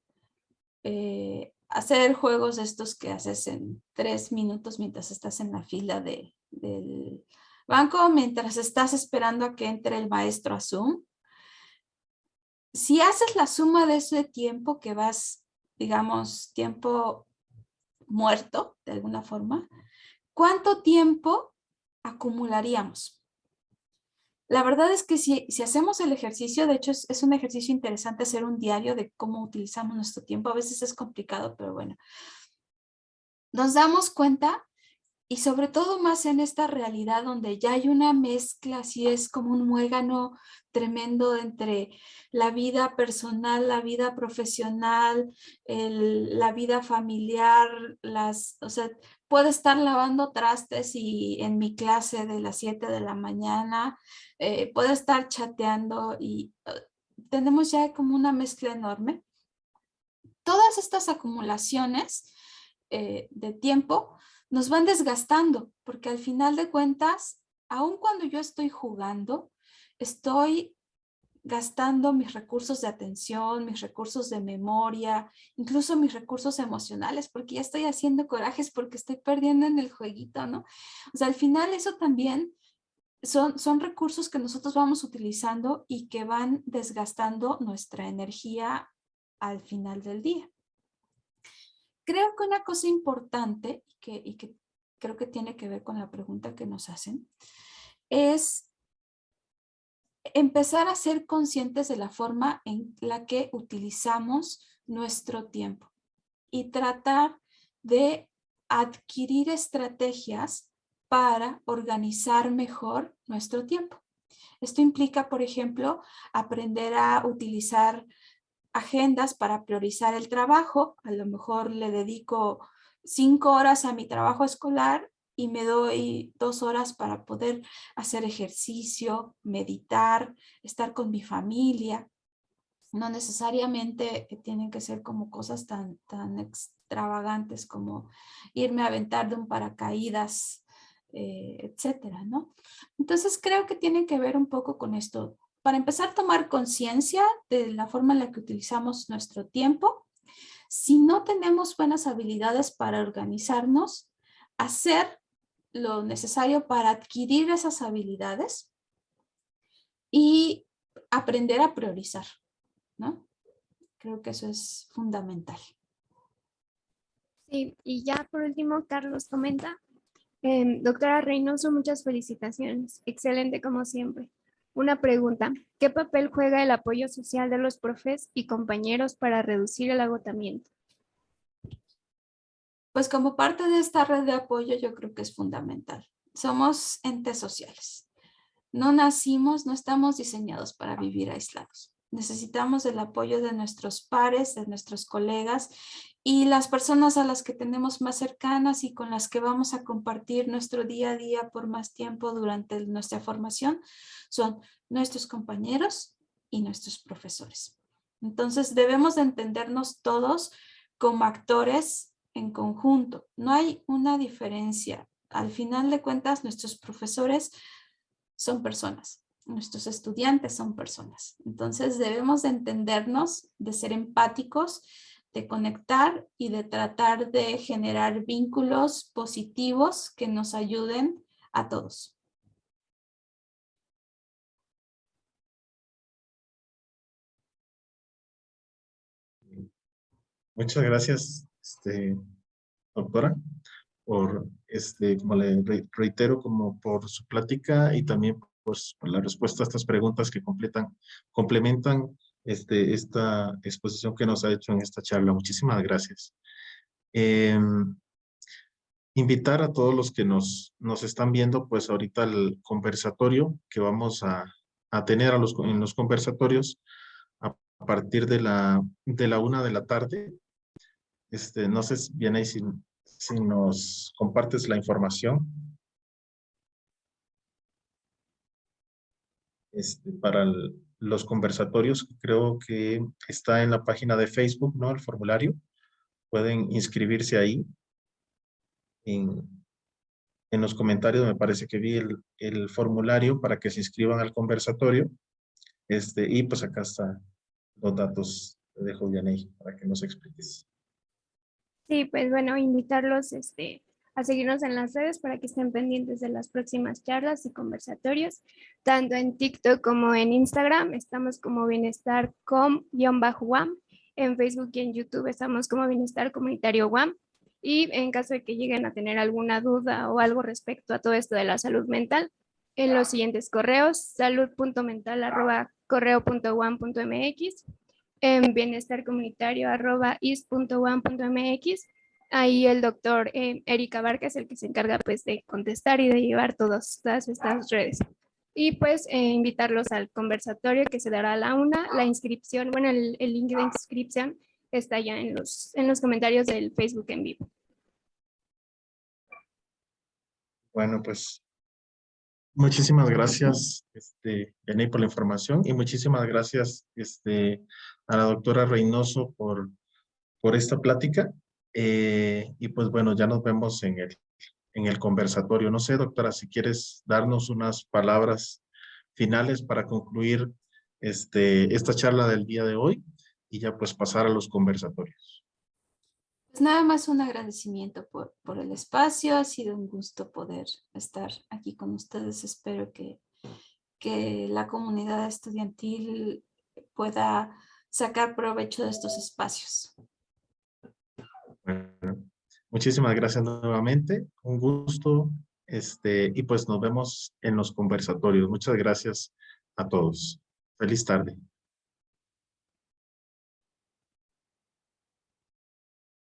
hacer juegos de estos que haces en 3 minutos mientras estás en la fila del banco, mientras estás esperando a que entre el maestro a Zoom. Si haces la suma de ese tiempo que vas, digamos, tiempo muerto de alguna forma, ¿cuánto tiempo acumularíamos? La verdad es que si hacemos el ejercicio, de hecho es un ejercicio interesante hacer un diario de cómo utilizamos nuestro tiempo. A veces es complicado, pero bueno. Nos damos cuenta, y sobre todo más en esta realidad donde ya hay una mezcla, así es como un muégano tremendo entre la vida personal, la vida profesional, la vida familiar, o sea, puedo estar lavando trastes y en mi clase de las 7 de la mañana, puedo estar chateando y tenemos ya como una mezcla enorme. Todas estas acumulaciones de tiempo nos van desgastando, porque al final de cuentas, aun cuando yo estoy jugando, estoy gastando mis recursos de atención, mis recursos de memoria, incluso mis recursos emocionales, porque ya estoy haciendo corajes porque estoy perdiendo en el jueguito, ¿no? O sea, al final eso también son recursos que nosotros vamos utilizando y que van desgastando nuestra energía al final del día. Creo que una cosa importante y que creo que tiene que ver con la pregunta que nos hacen es empezar a ser conscientes de la forma en la que utilizamos nuestro tiempo y tratar de adquirir estrategias para organizar mejor nuestro tiempo. Esto implica, por ejemplo, aprender a utilizar agendas para priorizar el trabajo. A lo mejor le dedico 5 horas a mi trabajo escolar y me doy 2 horas para poder hacer ejercicio, meditar, estar con mi familia. No necesariamente tienen que ser como cosas tan extravagantes como irme a aventar de un paracaídas, etcétera, ¿no? Entonces creo que tiene que ver un poco con esto. Para empezar a tomar conciencia de la forma en la que utilizamos nuestro tiempo. Si no tenemos buenas habilidades para organizarnos, hacer lo necesario para adquirir esas habilidades y aprender a priorizar, ¿no? Creo que eso es fundamental. Sí, y ya por último, Carlos comenta, doctora Reynoso, muchas felicitaciones, excelente como siempre. Una pregunta, ¿qué papel juega el apoyo social de los profes y compañeros para reducir el agotamiento? Pues como parte de esta red de apoyo yo creo que es fundamental. Somos entes sociales. No nacimos, no estamos diseñados para vivir aislados. Necesitamos el apoyo de nuestros pares, de nuestros colegas y las personas a las que tenemos más cercanas y con las que vamos a compartir nuestro día a día por más tiempo durante nuestra formación son nuestros compañeros y nuestros profesores. Entonces debemos de entendernos todos como actores en conjunto. No hay una diferencia. Al final de cuentas, nuestros profesores son personas. Nuestros estudiantes son personas. Entonces debemos de entendernos, de ser empáticos, de conectar y de tratar de generar vínculos positivos que nos ayuden a todos. Muchas gracias, doctora, por como le reitero, como por su plática y también pues, por la respuesta a estas preguntas que complementan esta exposición que nos ha hecho en esta charla. Muchísimas gracias. Invitar a todos los que nos están viendo, pues ahorita el conversatorio que vamos a tener en los conversatorios a partir de la 1 de la tarde. No sé bien ahí si nos compartes la información para los conversatorios. Creo que está en la página de Facebook, ¿no? El formulario. Pueden inscribirse ahí. En los comentarios me parece que vi el formulario para que se inscriban al conversatorio. Y pues acá están los datos. Te dejo, Yanei, para que nos expliques. Sí, pues bueno, invitarlos a seguirnos en las redes para que estén pendientes de las próximas charlas y conversatorios, tanto en TikTok como en Instagram. Estamos como bienestar.com-UAM. En Facebook y en YouTube estamos como Bienestar Comunitario UAM. Y en caso de que lleguen a tener alguna duda o algo respecto a todo esto de la salud mental, en los siguientes correos: salud.mental@correo.uam.mx, en bienestarcomunitario@is.uam.mx. Ahí el doctor Erika Barca es el que se encarga pues de contestar y de llevar todas estas redes. Y pues invitarlos al conversatorio que se dará a la 1. La inscripción, bueno, el link de inscripción está ya en los comentarios del Facebook en vivo. Bueno, pues muchísimas gracias, Yanei, por la información, y muchísimas gracias a la doctora Reynoso por esta plática. Y pues bueno, ya nos vemos en el conversatorio. No sé, doctora, si quieres darnos unas palabras finales para concluir esta charla del día de hoy y ya pues pasar a los conversatorios. Pues nada más un agradecimiento por el espacio. Ha sido un gusto poder estar aquí con ustedes. Espero que la comunidad estudiantil pueda sacar provecho de estos espacios. Bueno, muchísimas gracias nuevamente. Un gusto. Y pues nos vemos en los conversatorios. Muchas gracias a todos. Feliz tarde.